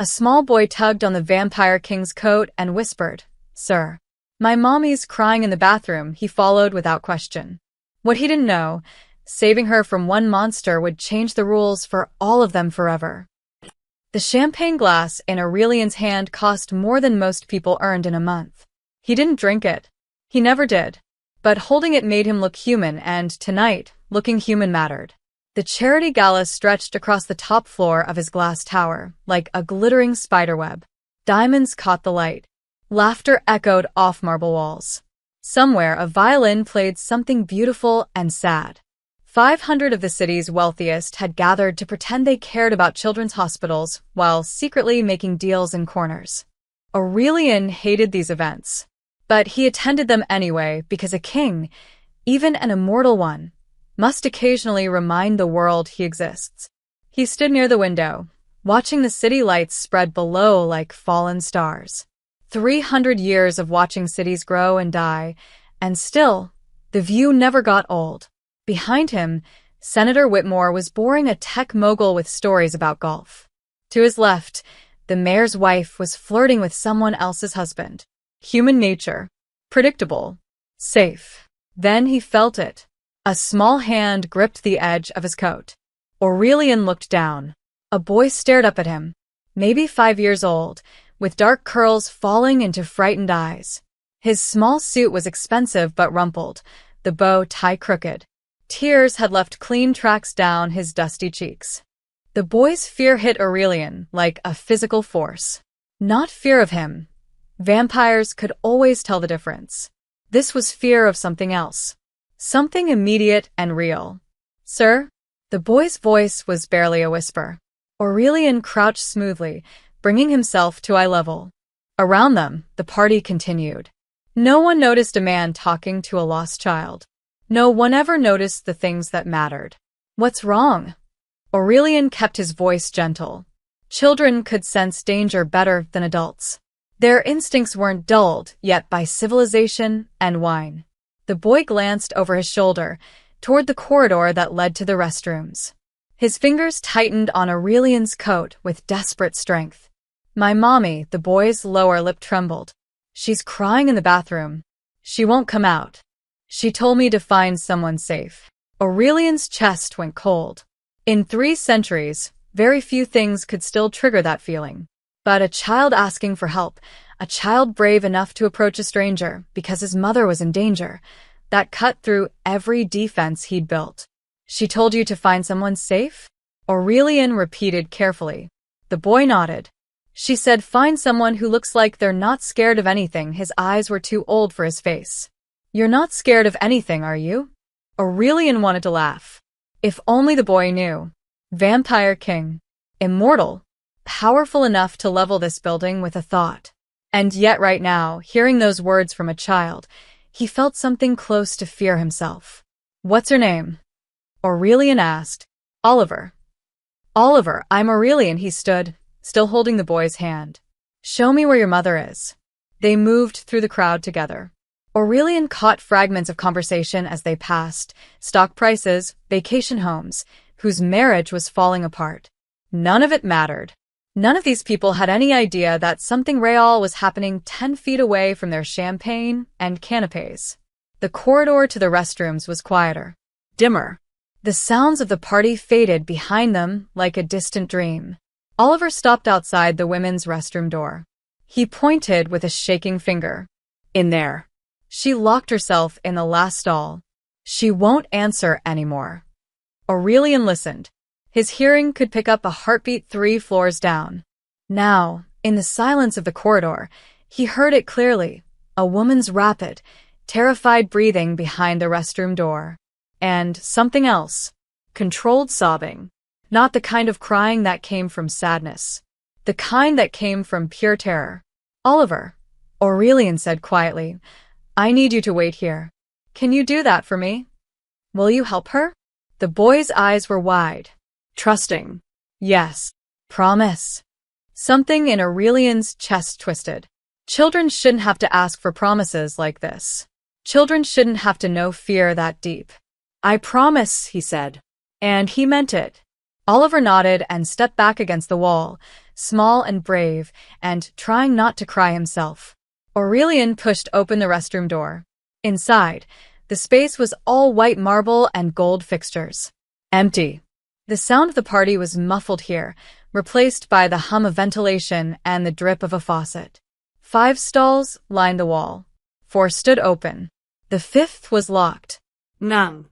A small boy tugged on the vampire king's coat and whispered, "Sir, my mommy's crying in the bathroom." He followed without question. What he didn't know, saving her from one monster would change the rules for all of them forever. The champagne glass in Aurelian's hand cost more than most people earned in a month. He didn't drink it. He never did. But holding it made him look human, and tonight, looking human mattered. The charity gala stretched across the top floor of his glass tower, like a glittering spiderweb. Diamonds caught the light. Laughter echoed off marble walls. Somewhere, a violin played something beautiful and sad. 500 of the city's wealthiest had gathered to pretend they cared about children's hospitals while secretly making deals in corners. Aurelian hated these events. But he attended them anyway because a king, even an immortal one, must occasionally remind the world he exists. He stood near the window, watching the city lights spread below like fallen stars. 300 years of watching cities grow and die, and still, the view never got old. Behind him, Senator Whitmore was boring a tech mogul with stories about golf. To his left, the mayor's wife was flirting with someone else's husband. Human nature. Predictable. Safe. Then he felt it. A small hand gripped the edge of his coat. Aurelian looked down. A boy stared up at him, maybe 5 years old, with dark curls falling into frightened eyes. His small suit was expensive but rumpled, the bow tie crooked. Tears had left clean tracks down his dusty cheeks. The boy's fear hit Aurelian like a physical force. Not fear of him. Vampires could always tell the difference. This was fear of something else. Something immediate and real. "Sir?" The boy's voice was barely a whisper. Aurelian crouched smoothly, bringing himself to eye level. Around them, the party continued. No one noticed a man talking to a lost child. No one ever noticed the things that mattered. "What's wrong?" Aurelian kept his voice gentle. Children could sense danger better than adults. Their instincts weren't dulled yet by civilization and wine. The boy glanced over his shoulder, toward the corridor that led to the restrooms. His fingers tightened on Aurelian's coat with desperate strength. "My mommy," the boy's lower lip trembled. "She's crying in the bathroom. She won't come out. She told me to find someone safe." Aurelian's chest went cold. In 3 centuries, very few things could still trigger that feeling. But a child asking for help, a child brave enough to approach a stranger because his mother was in danger, that cut through every defense he'd built. "She told you to find someone safe?" Aurelian repeated carefully. The boy nodded. "She said find someone who looks like they're not scared of anything." His eyes were too old for his face. "You're not scared of anything, are you?" Aurelian wanted to laugh. If only the boy knew. Vampire King. Immortal. Powerful enough to level this building with a thought. And yet right now, hearing those words from a child, he felt something close to fear himself. "What's her name?" Aurelian asked. "Oliver." "Oliver, I'm Aurelian." He stood, still holding the boy's hand. "Show me where your mother is." They moved through the crowd together. Aurelian caught fragments of conversation as they passed, stock prices, vacation homes, whose marriage was falling apart. None of it mattered. None of these people had any idea that something real was happening 10 feet away from their champagne and canapes. The corridor to the restrooms was quieter, dimmer. The sounds of the party faded behind them like a distant dream. Oliver stopped outside the women's restroom door. He pointed with a shaking finger. "In there." She locked herself in the last stall. "She won't answer anymore." Aurelian listened. His hearing could pick up a heartbeat 3 floors down. Now, in the silence of the corridor, he heard it clearly, a woman's rapid, terrified breathing behind the restroom door. And something else. Controlled sobbing. Not the kind of crying that came from sadness. The kind that came from pure terror. "Oliver," Aurelian said quietly, "I need you to wait here. Can you do that for me? Will you help her?" The boy's eyes were wide. Trusting. "Yes." "Promise." Something in Aurelian's chest twisted. Children shouldn't have to ask for promises like this. Children shouldn't have to know fear that deep. "I promise," he said. And he meant it. Oliver nodded and stepped back against the wall, small and brave, and trying not to cry himself. Aurelian pushed open the restroom door. Inside, the space was all white marble and gold fixtures. Empty. The sound of the party was muffled here, replaced by the hum of ventilation and the drip of a faucet. 5 stalls lined the wall. 4 stood open. The 5th was locked. Nang.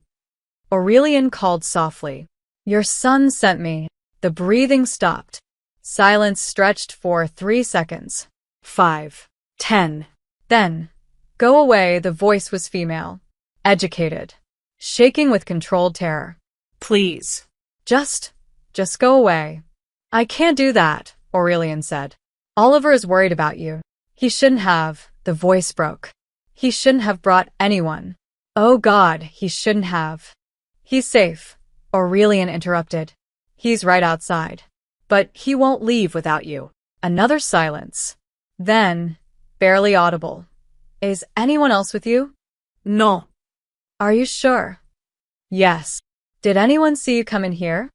Aurelian called softly. Your son sent me. The breathing stopped. Silence stretched for 3 seconds. 5. 10. Then, go away, the voice was female. Educated. Shaking with controlled terror. Please. Just go away. I can't do that, Aurelian said. Oliver is worried about you. He shouldn't have, the voice broke. He shouldn't have brought anyone. Oh God, he shouldn't have. He's safe, Aurelian interrupted. He's right outside. But he won't leave without you. Another silence. Then, barely audible. Is anyone else with you? No. Are you sure? Yes. Did anyone see you come in here?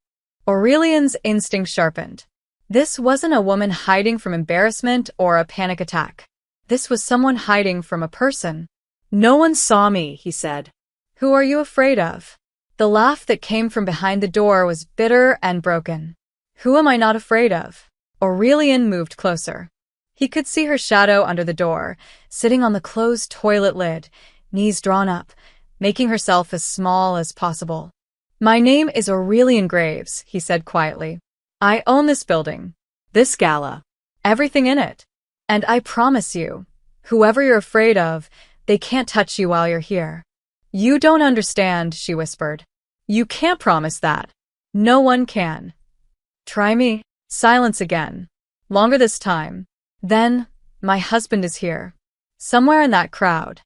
Aurelian's instinct sharpened. This wasn't a woman hiding from embarrassment or a panic attack. This was someone hiding from a person. No one saw me, he said. Who are you afraid of? The laugh that came from behind the door was bitter and broken. Who am I not afraid of? Aurelian moved closer. He could see her shadow under the door, sitting on the closed toilet lid, knees drawn up, making herself as small as possible. My name is Aurelian Graves, he said quietly. I own this building, this gala, everything in it. And I promise you, whoever you're afraid of, they can't touch you while you're here. You don't understand, she whispered. You can't promise that. No one can. Try me. Silence again. Longer this time. Then, my husband is here. Somewhere in that crowd.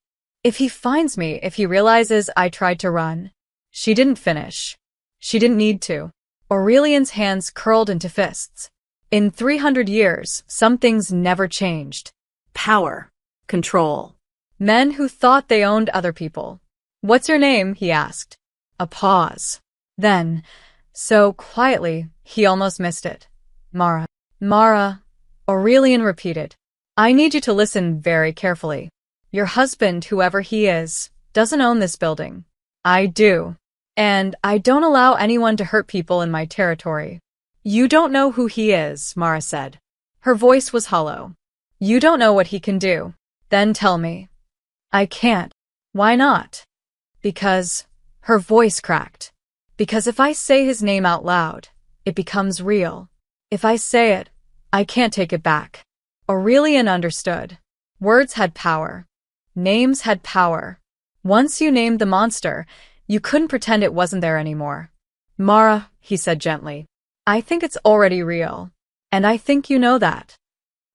If he finds me, if he realizes I tried to run. She didn't finish. She didn't need to. Aurelian's hands curled into fists. In 300 years, some things never changed. Power. Control. Men who thought they owned other people. What's your name? He asked. A pause. Then, so quietly, he almost missed it. Mara. Mara, Aurelian repeated. I need you to listen very carefully. Your husband, whoever he is, doesn't own this building. I do. And I don't allow anyone to hurt people in my territory. You don't know who he is, Mara said. Her voice was hollow. You don't know what he can do. Then tell me. I can't. Why not? Because, her voice cracked. Because if I say his name out loud, it becomes real. If I say it, I can't take it back. Aurelian understood. Words had power. Names had power. Once you named the monster, you couldn't pretend it wasn't there anymore. Mara, he said gently, I think it's already real. And I think you know that.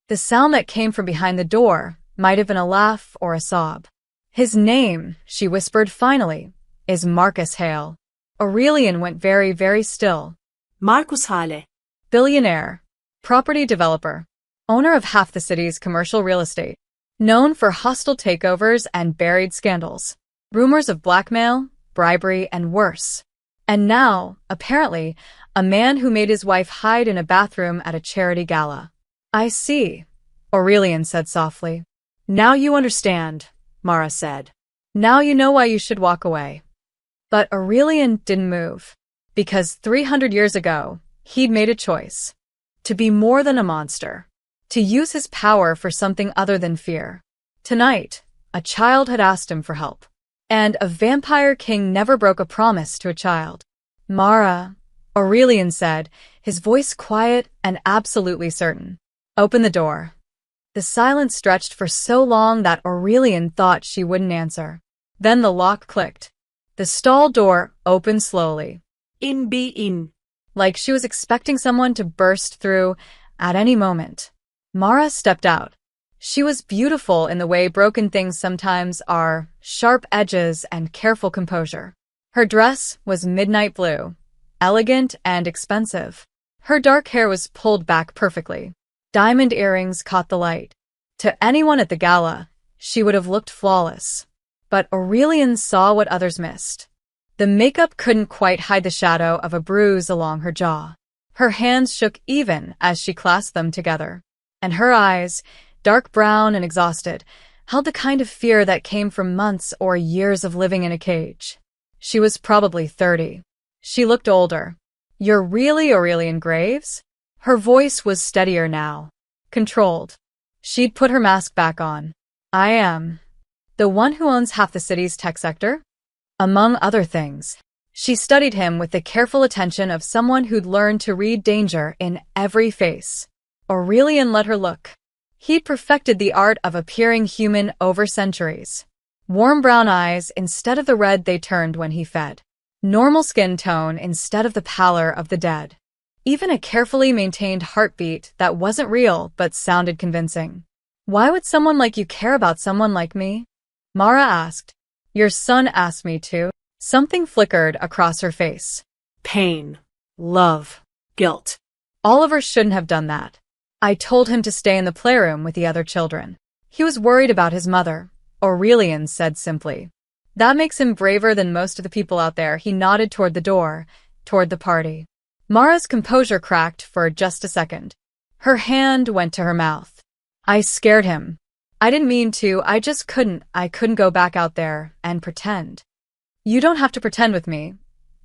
The sound that came from behind the door might have been a laugh or a sob. His name, she whispered finally, is Marcus Hale. Aurelian went very, very still. Marcus Hale. Billionaire. Property developer. Owner of half the city's commercial real estate. Known for hostile takeovers and buried scandals. Rumors of blackmail, bribery, and worse. And now, apparently, a man who made his wife hide in a bathroom at a charity gala. I see, Aurelian said softly. Now you understand, Mara said. Now you know why you should walk away. But Aurelian didn't move. Because 300 years ago, he'd made a choice. To be more than a monster. To use his power for something other than fear. Tonight, a child had asked him for help. And a vampire king never broke a promise to a child. Mara, Aurelian said, his voice quiet and absolutely certain. Open the door. The silence stretched for so long that Aurelian thought she wouldn't answer. Then the lock clicked. The stall door opened slowly. Be in. Like she was expecting someone to burst through at any moment. Mara stepped out. She was beautiful in the way broken things sometimes are, sharp edges and careful composure. Her dress was midnight blue, elegant and expensive. Her dark hair was pulled back perfectly. Diamond earrings caught the light. To anyone at the gala, she would have looked flawless. But Aurelian saw what others missed. The makeup couldn't quite hide the shadow of a bruise along her jaw. Her hands shook even as she clasped them together. And her eyes, dark brown and exhausted, held the kind of fear that came from months or years of living in a cage. She was probably 30. She looked older. You're really Aurelian Graves? Her voice was steadier now. Controlled. She'd put her mask back on. I am. The one who owns half the city's tech sector? Among other things. She studied him with the careful attention of someone who'd learned to read danger in every face. Aurelian let her look. He'd perfected the art of appearing human over centuries. Warm brown eyes instead of the red they turned when he fed. Normal skin tone instead of the pallor of the dead. Even a carefully maintained heartbeat that wasn't real but sounded convincing. Why would someone like you care about someone like me? Mara asked. Your son asked me to. Something flickered across her face. Pain. Love. Guilt. Oliver shouldn't have done that. I told him to stay in the playroom with the other children. He was worried about his mother, Aurelian said simply. That makes him braver than most of the people out there. He nodded toward the door, toward the party. Mara's composure cracked for just a second. Her hand went to her mouth. I scared him. I didn't mean to, I just couldn't. I couldn't go back out there and pretend. You don't have to pretend with me,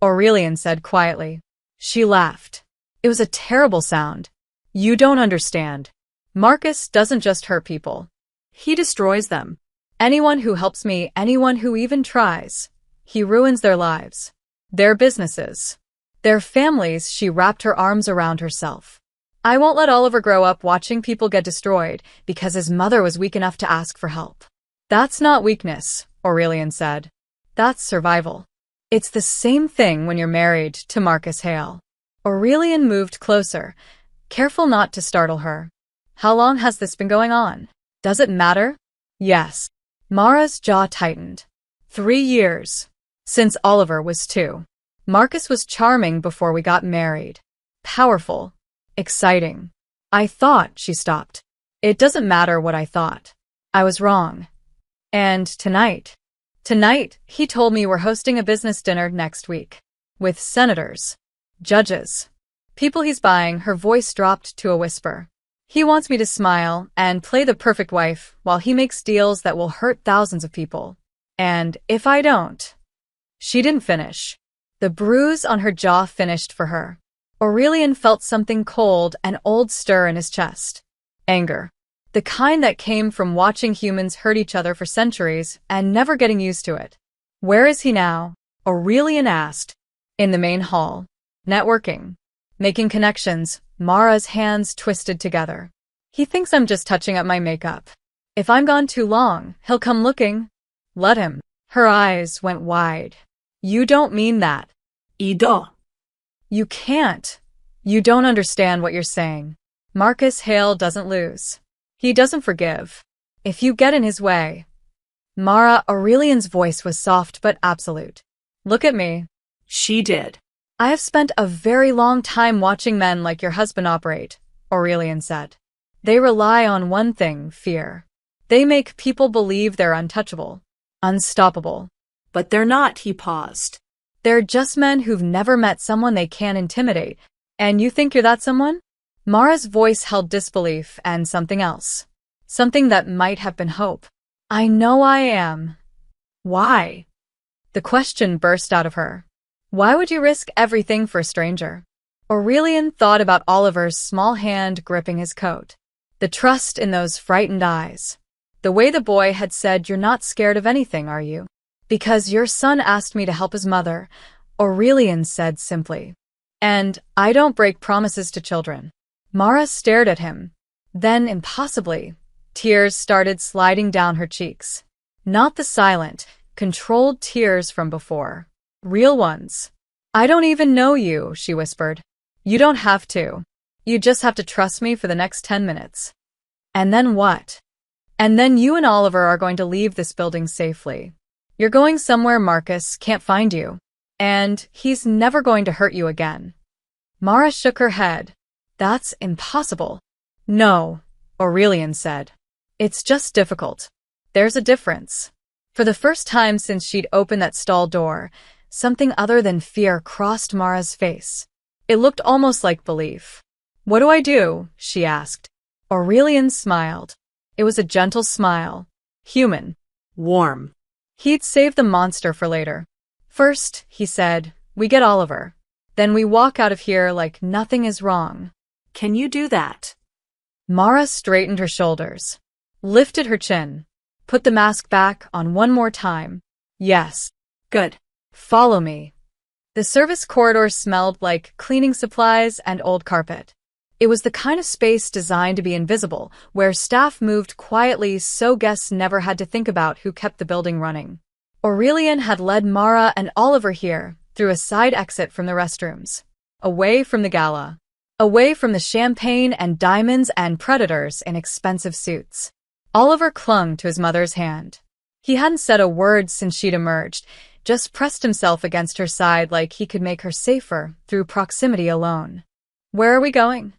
Aurelian said quietly. She laughed. It was a terrible sound. You don't understand. Marcus doesn't just hurt people. He destroys them. Anyone who helps me, anyone who even tries, he ruins their lives, their businesses, their families. She wrapped her arms around herself. I won't let Oliver grow up watching people get destroyed because his mother was weak enough to ask for help. That's not weakness, Aurelian said. That's survival. It's the same thing when you're married to Marcus Hale. Aurelian moved closer, careful not to startle her. How long has this been going on? Does it matter? Yes. Mara's jaw tightened. 3 years. Since Oliver was 2. Marcus was charming before we got married. Powerful. Exciting. I thought, she stopped. It doesn't matter what I thought. I was wrong. And tonight, he told me we're hosting a business dinner next week. With senators. Judges. People he's buying. Her voice dropped to a whisper. He wants me to smile and play the perfect wife while he makes deals that will hurt thousands of people. And if I don't... She didn't finish. The bruise on her jaw finished for her. Aurelian felt something cold and old stir in his chest. Anger. The kind that came from watching humans hurt each other for centuries and never getting used to it. Where is he now? Aurelian asked. In the main hall. Networking. Making connections. Mara's hands twisted together. He thinks I'm just touching up my makeup. If I'm gone too long, he'll come looking. Let him. Her eyes went wide. You don't mean that. Ido. You can't. You don't understand what you're saying. Marcus Hale doesn't lose. He doesn't forgive. If you get in his way. Mara, Aurelian's voice was soft but absolute. Look at me. She did. I have spent a very long time watching men like your husband operate, Aurelian said. They rely on one thing, fear. They make people believe they're untouchable, unstoppable. But they're not, he paused. They're just men who've never met someone they can't intimidate. And you think you're that someone? Mara's voice held disbelief and something else. Something that might have been hope. I know I am. Why? The question burst out of her. Why would you risk everything for a stranger? Aurelian thought about Oliver's small hand gripping his coat. The trust in those frightened eyes. The way the boy had said, you're not scared of anything, are you? Because your son asked me to help his mother, Aurelian said simply. And I don't break promises to children. Mara stared at him. Then, impossibly, tears started sliding down her cheeks. Not the silent, controlled tears from before. Real ones. I don't even know you, she whispered. You don't have to. You just have to trust me for the next 10 minutes. And then what? And then you and Oliver are going to leave this building safely. You're going somewhere Marcus can't find you. And he's never going to hurt you again. Mara shook her head. That's impossible. No, Aurelian said. It's just difficult. There's a difference. For the first time since she'd opened that stall door, something other than fear crossed Mara's face. It looked almost like belief. What do I do? She asked. Aurelian smiled. It was a gentle smile. Human. Warm. He'd save the monster for later. First, he said, we get Oliver. Then we walk out of here like nothing is wrong. Can you do that? Mara straightened her shoulders, lifted her chin, put the mask back on one more time. Yes. Good. Follow me. The service corridor smelled like cleaning supplies and old carpet. It was the kind of space designed to be invisible, where staff moved quietly so guests never had to think about who kept the building running. Aurelian had led Mara and Oliver here, through a side exit from the restrooms. Away from the gala. Away from the champagne and diamonds and predators in expensive suits. Oliver clung to his mother's hand. He hadn't said a word since she'd emerged, just pressed himself against her side like he could make her safer through proximity alone. Where are we going?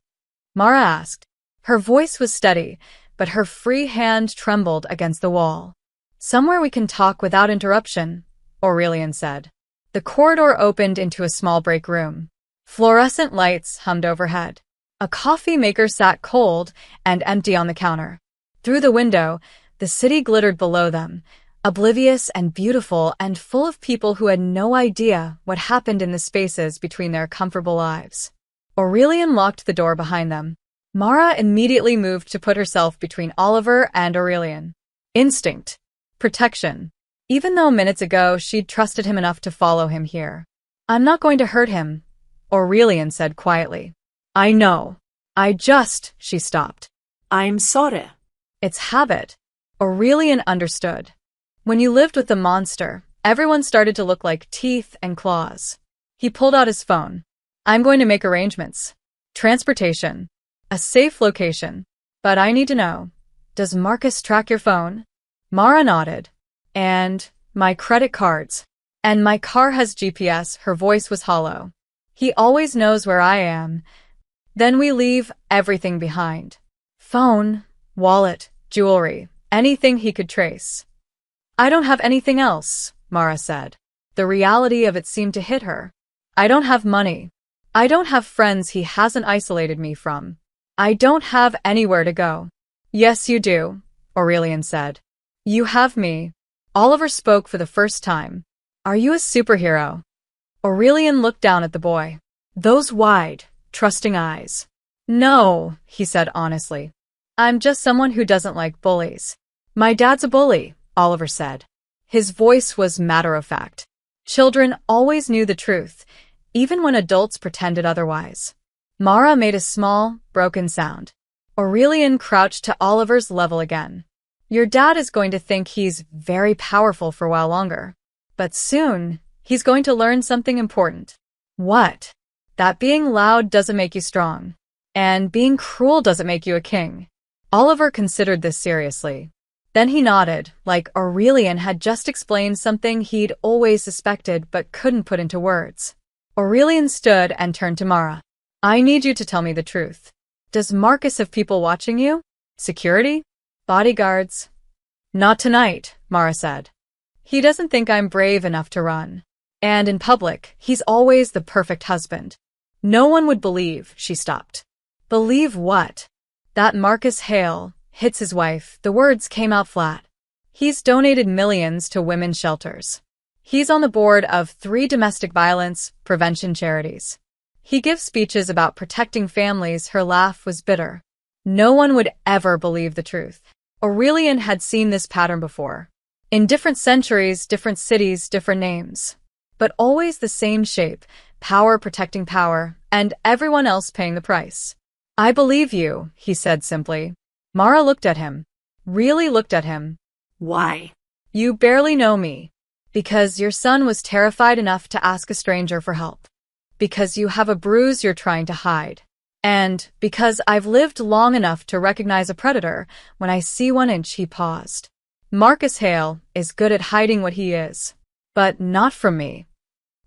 Mara asked. Her voice was steady, but her free hand trembled against the wall. Somewhere we can talk without interruption, Aurelian said. The corridor opened into a small break room. Fluorescent lights hummed overhead. A coffee maker sat cold and empty on the counter. Through the window, the city glittered below them, oblivious and beautiful and full of people who had no idea what happened in the spaces between their comfortable lives. Aurelian locked the door behind them. Mara immediately moved to put herself between Oliver and Aurelian. Instinct. Protection. Even though minutes ago she'd trusted him enough to follow him here. I'm not going to hurt him, Aurelian said quietly. I know. She stopped. I'm sorry. It's habit. Aurelian understood. When you lived with the monster, everyone started to look like teeth and claws. He pulled out his phone. I'm going to make arrangements. Transportation. A safe location. But I need to know. Does Marcus track your phone? Mara nodded. And my credit cards. And my car has GPS, her voice was hollow. He always knows where I am. Then we leave everything behind. Phone, wallet, jewelry, anything he could trace. I don't have anything else, Mara said. The reality of it seemed to hit her. I don't have money. I don't have friends he hasn't isolated me from. I don't have anywhere to go. Yes, you do, Aurelian said. You have me. Oliver spoke for the first time. Are you a superhero? Aurelian looked down at the boy. Those wide, trusting eyes. No, he said honestly. I'm just someone who doesn't like bullies. My dad's a bully, Oliver said. His voice was matter-of-fact. Children always knew the truth, even when adults pretended otherwise. Mara made a small, broken sound. Aurelian crouched to Oliver's level again. Your dad is going to think he's very powerful for a while longer. But soon, he's going to learn something important. What? That being loud doesn't make you strong. And being cruel doesn't make you a king. Oliver considered this seriously. Then he nodded, like Aurelian had just explained something he'd always suspected but couldn't put into words. Aurelian stood and turned to Mara. I need you to tell me the truth. Does Marcus have people watching you? Security? Bodyguards? Not tonight, Mara said. He doesn't think I'm brave enough to run. And in public, he's always the perfect husband. No one would believe, she stopped. Believe what? That Marcus Hale hits his wife, the words came out flat. He's donated millions to women's shelters. He's on the board of 3 domestic violence prevention charities. He gives speeches about protecting families. Her laugh was bitter. No one would ever believe the truth. Aurelian had seen this pattern before. In different centuries, different cities, different names. But always the same shape, power protecting power, and everyone else paying the price. I believe you, he said simply. Mara looked at him. Really looked at him. Why? You barely know me. Because your son was terrified enough to ask a stranger for help. Because you have a bruise you're trying to hide. And because I've lived long enough to recognize a predator when I see one. He paused. Marcus Hale is good at hiding what he is. But not from me.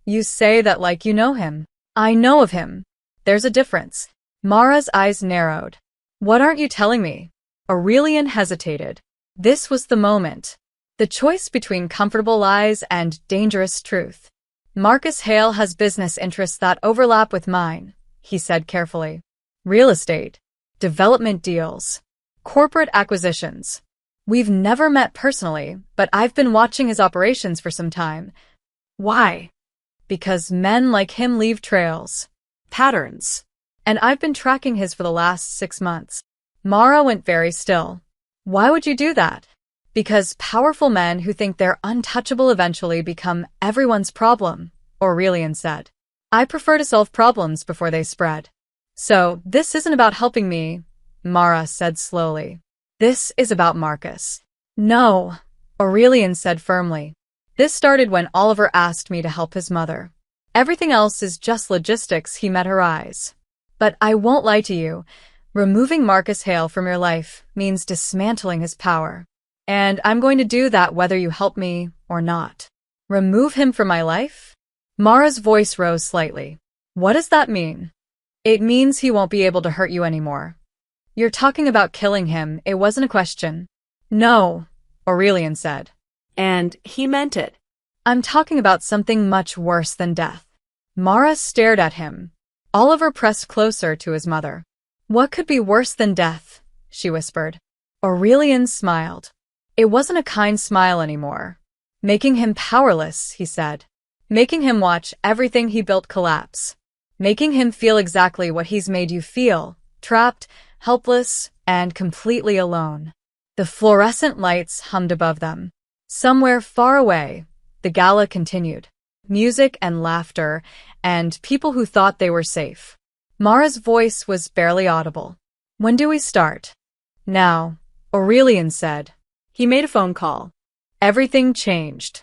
You say that like you know him. I know of him. There's a difference. Mara's eyes narrowed. What aren't you telling me? Aurelian hesitated. This was the moment. The choice between comfortable lies and dangerous truth. Marcus Hale has business interests that overlap with mine, he said carefully. Real estate, development deals, corporate acquisitions. We've never met personally, but I've been watching his operations for some time. Why? Because men like him leave trails. Patterns. And I've been tracking his for the last 6 months. Mara went very still. Why would you do that? Because powerful men who think they're untouchable eventually become everyone's problem, Aurelian said. I prefer to solve problems before they spread. So, this isn't about helping me, Mara said slowly. This is about Marcus. No, Aurelian said firmly. This started when Oliver asked me to help his mother. Everything else is just logistics. He met her eyes. But I won't lie to you. Removing Marcus Hale from your life means dismantling his power. And I'm going to do that whether you help me or not. Remove him from my life? Mara's voice rose slightly. What does that mean? It means he won't be able to hurt you anymore. You're talking about killing him. It wasn't a question. No, Aurelian said. And he meant it. I'm talking about something much worse than death. Mara stared at him. Oliver pressed closer to his mother. What could be worse than death? She whispered. Aurelian smiled. It wasn't a kind smile anymore. Making him powerless, he said. Making him watch everything he built collapse. Making him feel exactly what he's made you feel, trapped, helpless, and completely alone. The fluorescent lights hummed above them. Somewhere far away, the gala continued. Music and laughter, and people who thought they were safe. Mara's voice was barely audible. When do we start? Now, Aurelian said. He made a phone call. Everything changed.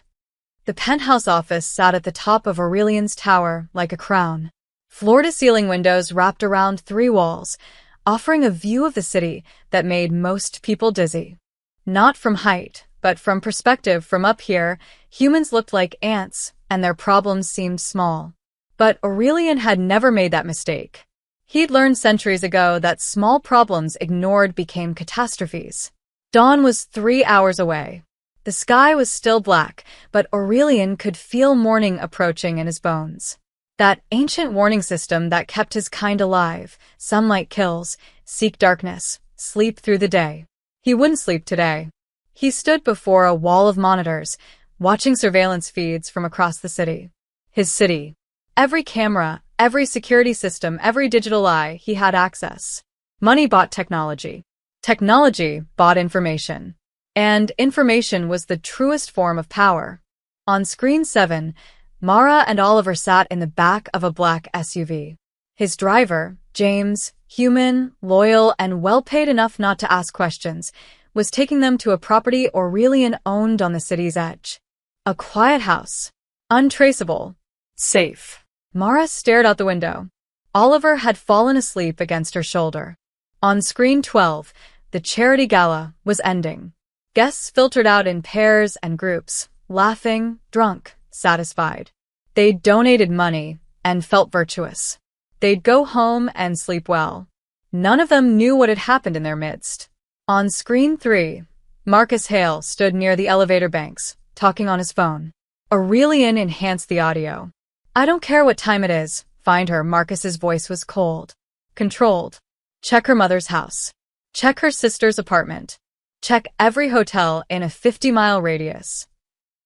The penthouse office sat at the top of Aurelian's tower like a crown. Floor-to-ceiling windows wrapped around 3 walls, offering a view of the city that made most people dizzy. Not from height, but from perspective. From up here, humans looked like ants, and their problems seemed small. But Aurelian had never made that mistake. He'd learned centuries ago that small problems ignored became catastrophes. Dawn was 3 hours away. The sky was still black, but Aurelian could feel morning approaching in his bones. That ancient warning system that kept his kind alive. Sunlight kills, seek darkness, sleep through the day. He wouldn't sleep today. He stood before a wall of monitors, watching surveillance feeds from across the city. His city. Every camera, every security system, every digital eye, he had access. Money bought technology. Technology bought information. And information was the truest form of power. On screen 7, Mara and Oliver sat in the back of a black SUV. His driver, James, human, loyal, and well-paid enough not to ask questions, was taking them to a property Aurelian owned on the city's edge. A quiet house. Untraceable. Safe. Mara stared out the window. Oliver had fallen asleep against her shoulder. On screen 12, the charity gala was ending. Guests filtered out in pairs and groups, laughing, drunk, satisfied. They'd donated money and felt virtuous. They'd go home and sleep well. None of them knew what had happened in their midst. On screen 3, Marcus Hale stood near the elevator banks, talking on his phone. Aurelian enhanced the audio. I don't care what time it is. Find her. Marcus's voice was cold. Controlled. Check her mother's house. Check her sister's apartment. Check every hotel in a 50-mile radius.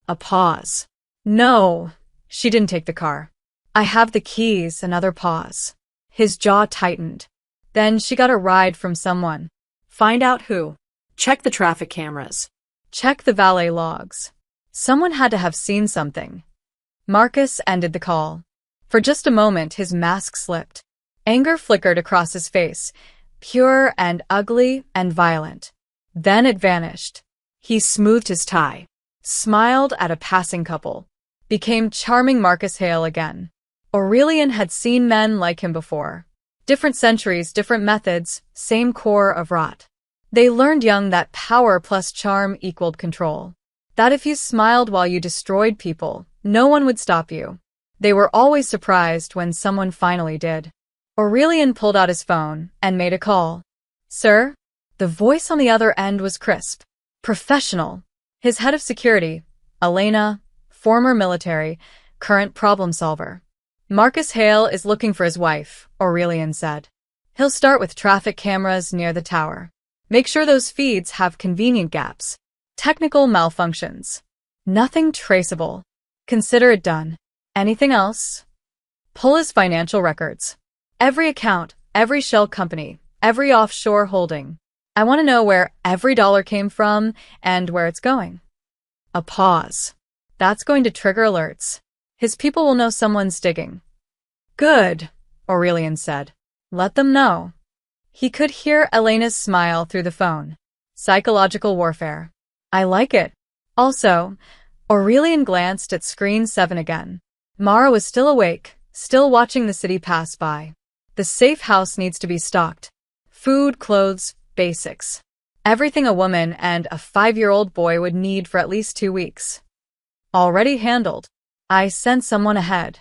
A pause. No, she didn't take the car. I have the keys. Another pause. His jaw tightened. Then she got a ride from someone. Find out who. Check the traffic cameras. Check the valet logs. Someone had to have seen something. Marcus ended the call. For just a moment, his mask slipped. Anger flickered across his face, pure and ugly and violent. Then it vanished. He smoothed his tie, smiled at a passing couple, became charming Marcus Hale again. Aurelian had seen men like him before. Different centuries, different methods, same core of rot. They learned young that power plus charm equaled control. That if you smiled while you destroyed people, no one would stop you. They were always surprised when someone finally did. Aurelian pulled out his phone and made a call. Sir? The voice on the other end was crisp. Professional. His head of security, Elena, former military, current problem solver. Marcus Hale is looking for his wife, Aurelian said. He'll start with traffic cameras near the tower. Make sure those feeds have convenient gaps. Technical malfunctions. Nothing traceable. Consider it done. Anything else? Pull his financial records. Every account, every shell company, every offshore holding. I want to know where every dollar came from and where it's going. A pause. That's going to trigger alerts. His people will know someone's digging. Good, Aurelian said. Let them know. He could hear Elena's smile through the phone. Psychological warfare. I like it. Also, Aurelian glanced at screen 7 again. Mara was still awake, still watching the city pass by. The safe house needs to be stocked. Food, clothes, basics. Everything a woman and a 5-year-old boy would need for at least 2 weeks. Already handled. I sent someone ahead.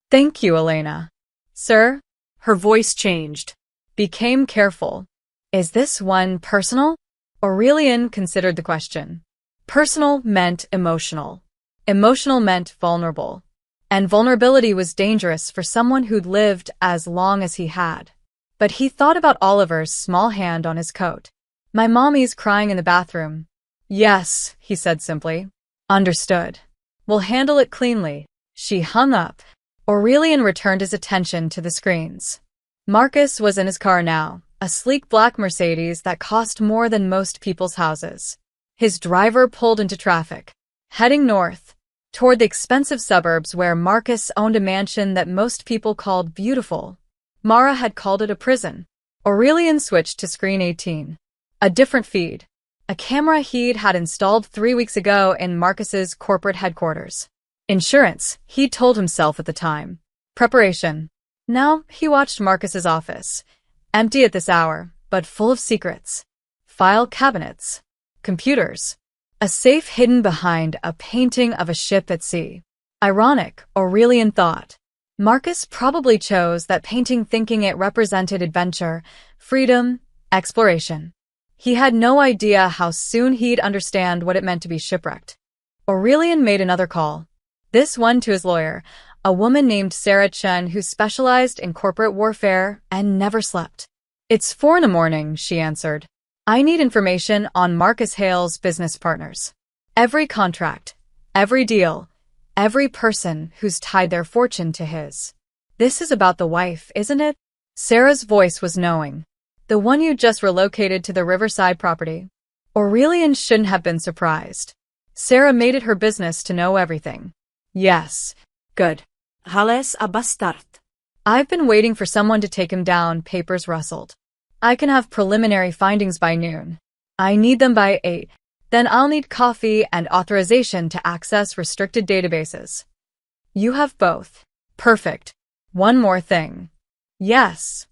Thank you, Elena. Sir? Her voice changed. Became careful. Is this one personal? Aurelian considered the question. Personal meant emotional. Emotional meant vulnerable. And vulnerability was dangerous for someone who'd lived as long as he had. But he thought about Oliver's small hand on his coat. My mommy's crying in the bathroom. Yes, he said simply. Understood. We'll handle it cleanly. She hung up. Aurelian returned his attention to the screens. Marcus was in his car now, a sleek black Mercedes that cost more than most people's houses. His driver pulled into traffic, heading north, toward the expensive suburbs where Marcus owned a mansion that most people called beautiful. Mara had called it a prison. Aurelian switched to screen 18. A different feed. A camera he'd had installed 3 weeks ago in Marcus's corporate headquarters. Insurance, he'd told himself at the time. Preparation. Now he watched Marcus's office. Empty at this hour, but full of secrets. File cabinets. Computers. A safe hidden behind a painting of a ship at sea. Ironic, Aurelian thought. Marcus probably chose that painting thinking it represented adventure, freedom, exploration. He had no idea how soon he'd understand what it meant to be shipwrecked. Aurelian made another call. This one to his lawyer, a woman named Sarah Chen who specialized in corporate warfare and never slept. It's 4 a.m, she answered. I need information on Marcus Hale's business partners. Every contract, every deal, every person who's tied their fortune to his. This is about the wife, isn't it? Sarah's voice was knowing. The one you just relocated to the Riverside property. Aurelian shouldn't have been surprised. Sarah made it her business to know everything. Yes. Good. Hales a bastard. I've been waiting for someone to take him down, papers rustled. I can have preliminary findings by noon. I need them by 8. Then I'll need coffee and authorization to access restricted databases. You have both. Perfect. One more thing. Yes.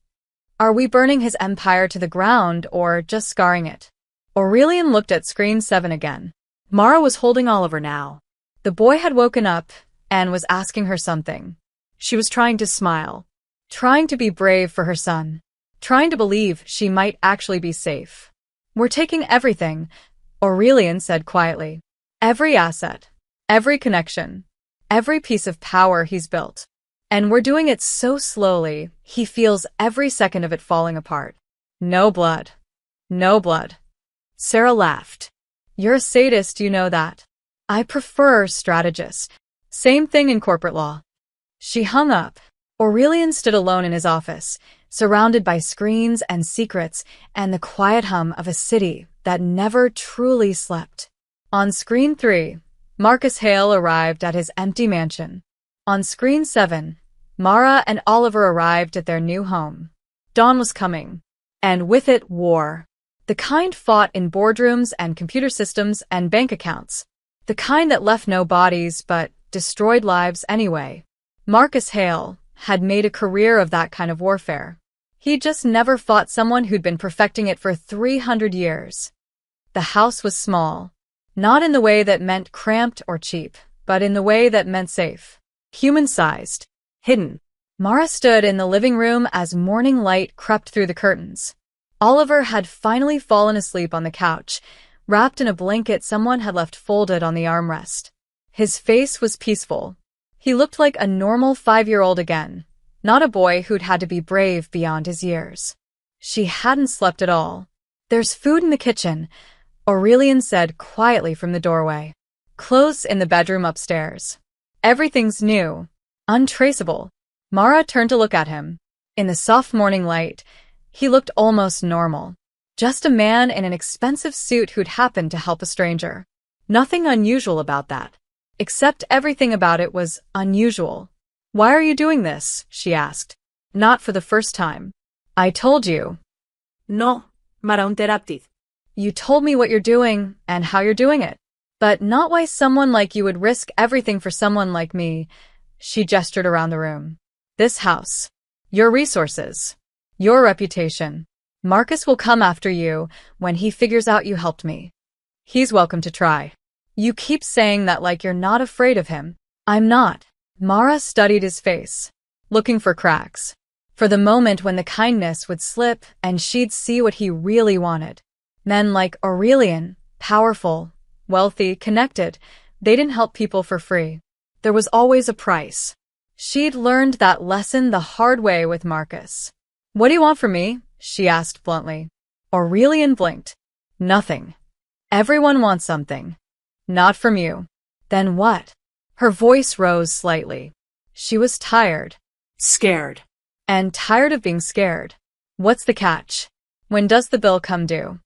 Are we burning his empire to the ground or just scarring it? Aurelian looked at screen 7 again. Mara was holding Oliver now. The boy had woken up and was asking her something. She was trying to smile, trying to be brave for her son, trying to believe she might actually be safe. We're taking everything, Aurelian said quietly. Every asset, every connection, every piece of power he's built. And we're doing it so slowly, he feels every second of it falling apart. No blood. No blood. Sarah laughed. You're a sadist, you know that. I prefer strategist. Same thing in corporate law. She hung up. Aurelian stood alone in his office, surrounded by screens and secrets and the quiet hum of a city that never truly slept. On screen 3, Marcus Hale arrived at his empty mansion. On screen 7, Mara and Oliver arrived at their new home. Dawn was coming. And with it, war. The kind fought in boardrooms and computer systems and bank accounts. The kind that left no bodies but destroyed lives anyway. Marcus Hale had made a career of that kind of warfare. He just never fought someone who'd been perfecting it for 300 years. The house was small. Not in the way that meant cramped or cheap, but in the way that meant safe. Human-sized. Hidden. Mara stood in the living room as morning light crept through the curtains. Oliver had finally fallen asleep on the couch, wrapped in a blanket someone had left folded on the armrest. His face was peaceful. He looked like a normal 5-year-old again, not a boy who'd had to be brave beyond his years. She hadn't slept at all. "There's food in the kitchen," Aurelian said quietly from the doorway. "Clothes in the bedroom upstairs. Everything's new, untraceable." Mara turned to look at him. In the soft morning light, he looked almost normal. Just a man in an expensive suit who'd happened to help a stranger. Nothing unusual about that. Except everything about it was unusual. "Why are you doing this?" she asked. Not for the first time. "I told you." No, Mara interrupted. "You told me what you're doing and how you're doing it. But not why someone like you would risk everything for someone like me." She gestured around the room. "This house. Your resources. Your reputation. Marcus will come after you when he figures out you helped me. He's welcome to try. You keep saying that like you're not afraid of him." "I'm not." Mara studied his face, looking for cracks. For the moment when the kindness would slip and she'd see what he really wanted. Men like Aurelian, powerful, wealthy, connected, they didn't help people for free. There was always a price. She'd learned that lesson the hard way with Marcus. "What do you want from me?" she asked bluntly. Aurelian blinked. "Nothing. Everyone wants something. Not from you." "Then what?" Her voice rose slightly. She was tired. Scared. And tired of being scared. "What's the catch? When does the bill come due?"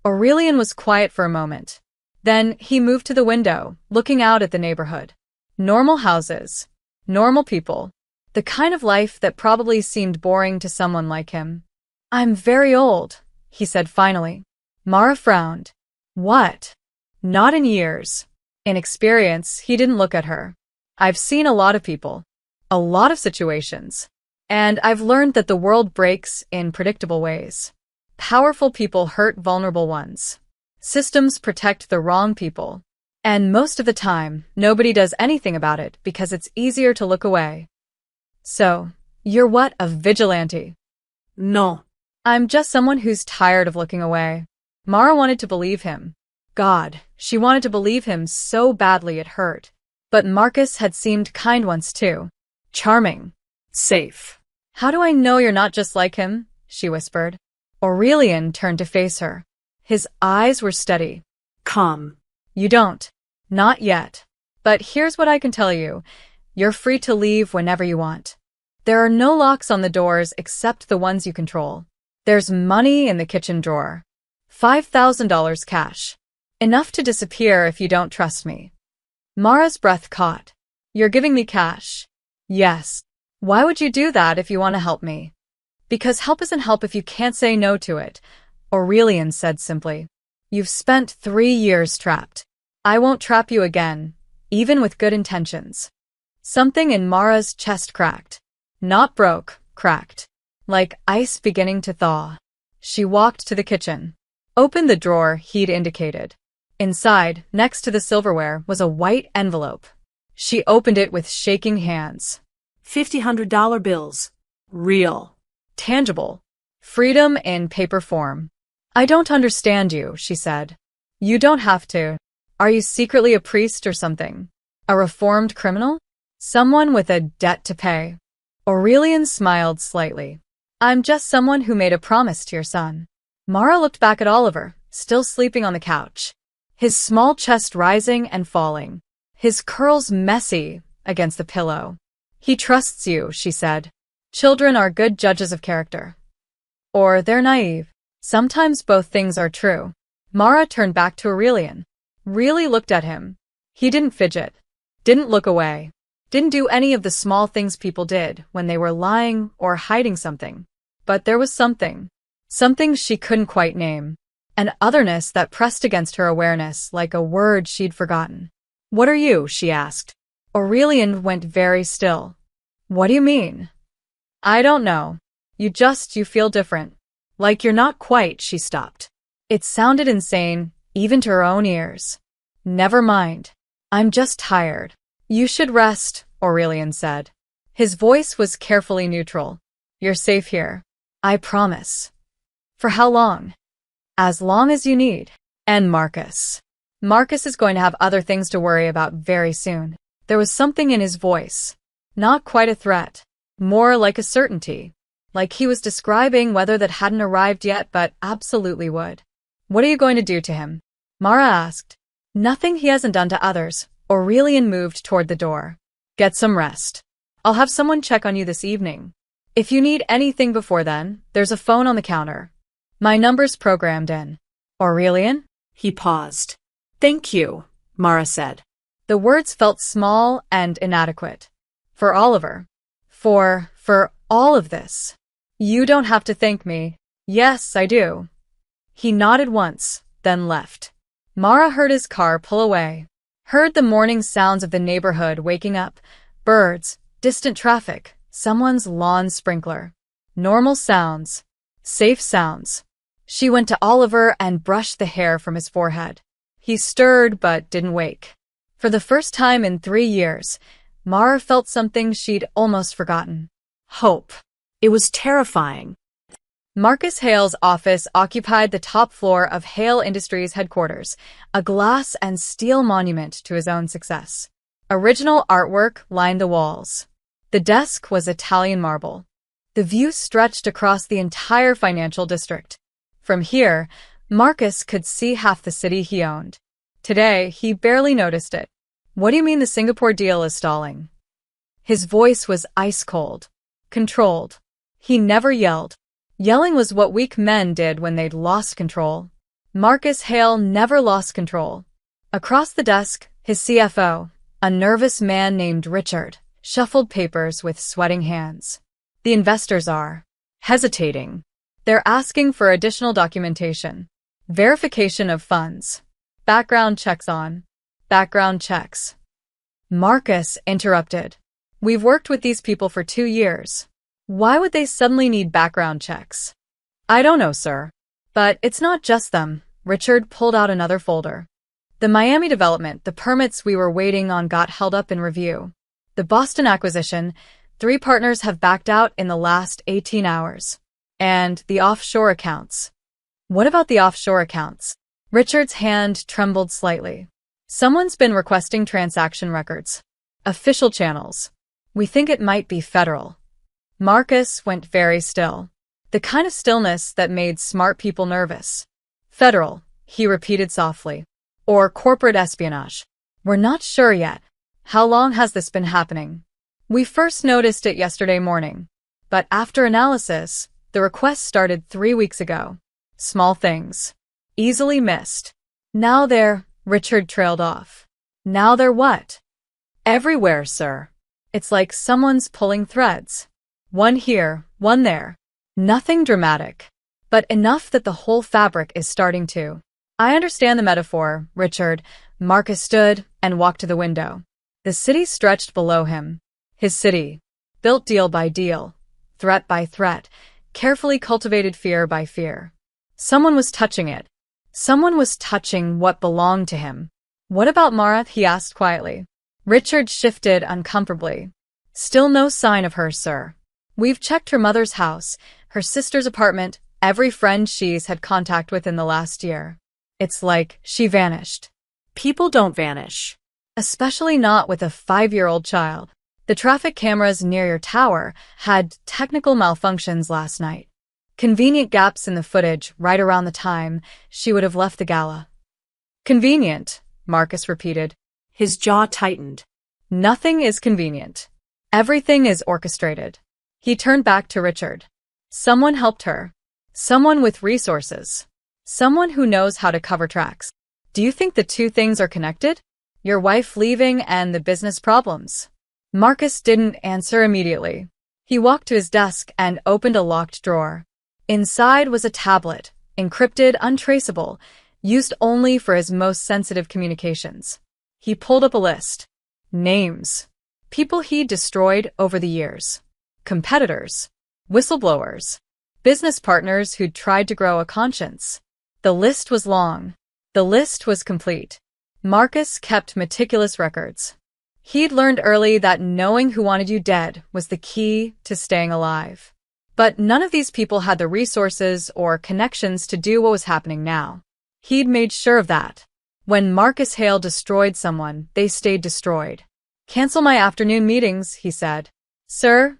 Aurelian was quiet for a moment. Then he moved to the window, looking out at the neighborhood. Normal houses. Normal people. The kind of life that probably seemed boring to someone like him. "I'm very old," he said finally. Mara frowned. "What?" "Not in years." In experience, he didn't look at her. "I've seen a lot of people. A lot of situations. And I've learned that the world breaks in predictable ways. Powerful people hurt vulnerable ones. Systems protect the wrong people. And most of the time, nobody does anything about it because it's easier to look away." "So, you're what, a vigilante?" No. "I'm just someone who's tired of looking away." Mara wanted to believe him. God, she wanted to believe him so badly it hurt. But Marcus had seemed kind once too. Charming. Safe. "How do I know you're not just like him?" she whispered. Aurelian turned to face her. His eyes were steady. Come. "You don't. Not yet. But here's what I can tell you. You're free to leave whenever you want. There are no locks on the doors except the ones you control. There's money in the kitchen drawer. $5,000 cash. Enough to disappear if you don't trust me." Mara's breath caught. "You're giving me cash?" "Yes." "Why would you do that if you want to help me?" "Because help isn't help if you can't say no to it," Aurelian said simply. "You've spent 3 years trapped. I won't trap you again, even with good intentions." Something in Mara's chest cracked. Not broke, cracked. Like ice beginning to thaw. She walked to the kitchen. Opened the drawer he'd indicated. Inside, next to the silverware, was a white envelope. She opened it with shaking hands. $1,500 bills. Real. Tangible. Freedom in paper form. "I don't understand you," she said. "You don't have to. Are you secretly a priest or something? A reformed criminal? Someone with a debt to pay?" Aurelian smiled slightly. "I'm just someone who made a promise to your son." Mara looked back at Oliver, still sleeping on the couch. His small chest rising and falling. His curls messy against the pillow. "He trusts you," she said. "Children are good judges of character. Or they're naive. Sometimes both things are true." Mara turned back to Aurelian. Really looked at him. He didn't fidget. Didn't look away. Didn't do any of the small things people did when they were lying or hiding something. But there was something. Something she couldn't quite name. An otherness that pressed against her awareness like a word she'd forgotten. "What are you?" she asked. Aurelian went very still. "What do you mean?" "I don't know. You feel different. Like you're not quite," she stopped. It sounded insane, even to her own ears. "Never mind. I'm just tired." "You should rest," Aurelian said. His voice was carefully neutral. "You're safe here. I promise." "For how long?" "As long as you need." "And Marcus. Marcus is going to have other things to worry about very soon. There was something in his voice. Not quite a threat. More like a certainty. Like he was describing weather that hadn't arrived yet but absolutely would. What are you going to do to him? Mara asked. Nothing he hasn't done to others. Aurelian moved toward the door. Get some rest. I'll have someone check on you this evening. If you need anything before then, there's a phone on the counter. My number's programmed in. Aurelian? He paused. Thank you, Mara said. The words felt small and inadequate. For Oliver. For all of this. You don't have to thank me. Yes, I do. He nodded once, then left. Mara heard his car pull away. Heard the morning sounds of the neighborhood waking up. Birds, distant traffic, someone's lawn sprinkler. Normal sounds. Safe sounds. She went to Oliver and brushed the hair from his forehead. He stirred but didn't wake. For the first time in 3 years, Mara felt something she'd almost forgotten. Hope. It was terrifying. Marcus Hale's office occupied the top floor of Hale Industries headquarters, a glass and steel monument to his own success. Original artwork lined the walls. The desk was Italian marble. The view stretched across the entire financial district. From here, Marcus could see half the city he owned. Today, he barely noticed it. What do you mean the Singapore deal is stalling? His voice was ice cold. Controlled. He never yelled. Yelling was what weak men did when they'd lost control. Marcus Hale never lost control. Across the desk, his CFO, a nervous man named Richard, shuffled papers with sweating hands. The investors are hesitating. They're asking for additional documentation. Verification of funds. Background checks on. Background checks. Marcus interrupted. We've worked with these people for 2 years. Why would they suddenly need background checks? I don't know, sir. But it's not just them. Richard pulled out another folder. The Miami development, the permits we were waiting on got held up in review. The Boston acquisition, 3 partners have backed out in the last 18 hours. And the offshore accounts. What about the offshore accounts? Richard's hand trembled slightly. Someone's been requesting transaction records. Official channels. We think it might be federal. Marcus went very still. The kind of stillness that made smart people nervous. Federal, he repeated softly. Or corporate espionage. We're not sure yet. How long has this been happening? We first noticed it yesterday morning. But after analysis, the request started 3 weeks ago. Small things. Easily missed. Now Richard trailed off. Now they're what? Everywhere, sir. It's like someone's pulling threads. One here, one there. Nothing dramatic. But enough that the whole fabric is starting to. I understand the metaphor, Richard. Marcus stood and walked to the window. The city stretched below him. His city. Built deal by deal. Threat by threat. Carefully cultivated fear by fear. Someone was touching it. Someone was touching what belonged to him. What about Mara? He asked quietly. Richard shifted uncomfortably. Still no sign of her, sir. We've checked her mother's house, her sister's apartment, every friend she's had contact with in the last year. It's like she vanished. People don't vanish. Especially not with a 5-year-old child. The traffic cameras near your tower had technical malfunctions last night. Convenient gaps in the footage right around the time she would have left the gala. Convenient, Marcus repeated. His jaw tightened. Nothing is convenient. Everything is orchestrated. He turned back to Richard. Someone helped her. Someone with resources. Someone who knows how to cover tracks. Do you think the two things are connected? Your wife leaving and the business problems? Marcus didn't answer immediately. He walked to his desk and opened a locked drawer. Inside was a tablet, encrypted, untraceable, used only for his most sensitive communications. He pulled up a list. Names. People he'd destroyed over the years. Competitors. Whistleblowers. Business partners who'd tried to grow a conscience. The list was long. The list was complete. Marcus kept meticulous records. He'd learned early that knowing who wanted you dead was the key to staying alive. But none of these people had the resources or connections to do what was happening now. He'd made sure of that. When Marcus Hale destroyed someone, they stayed destroyed. Cancel my afternoon meetings, he said. Sir?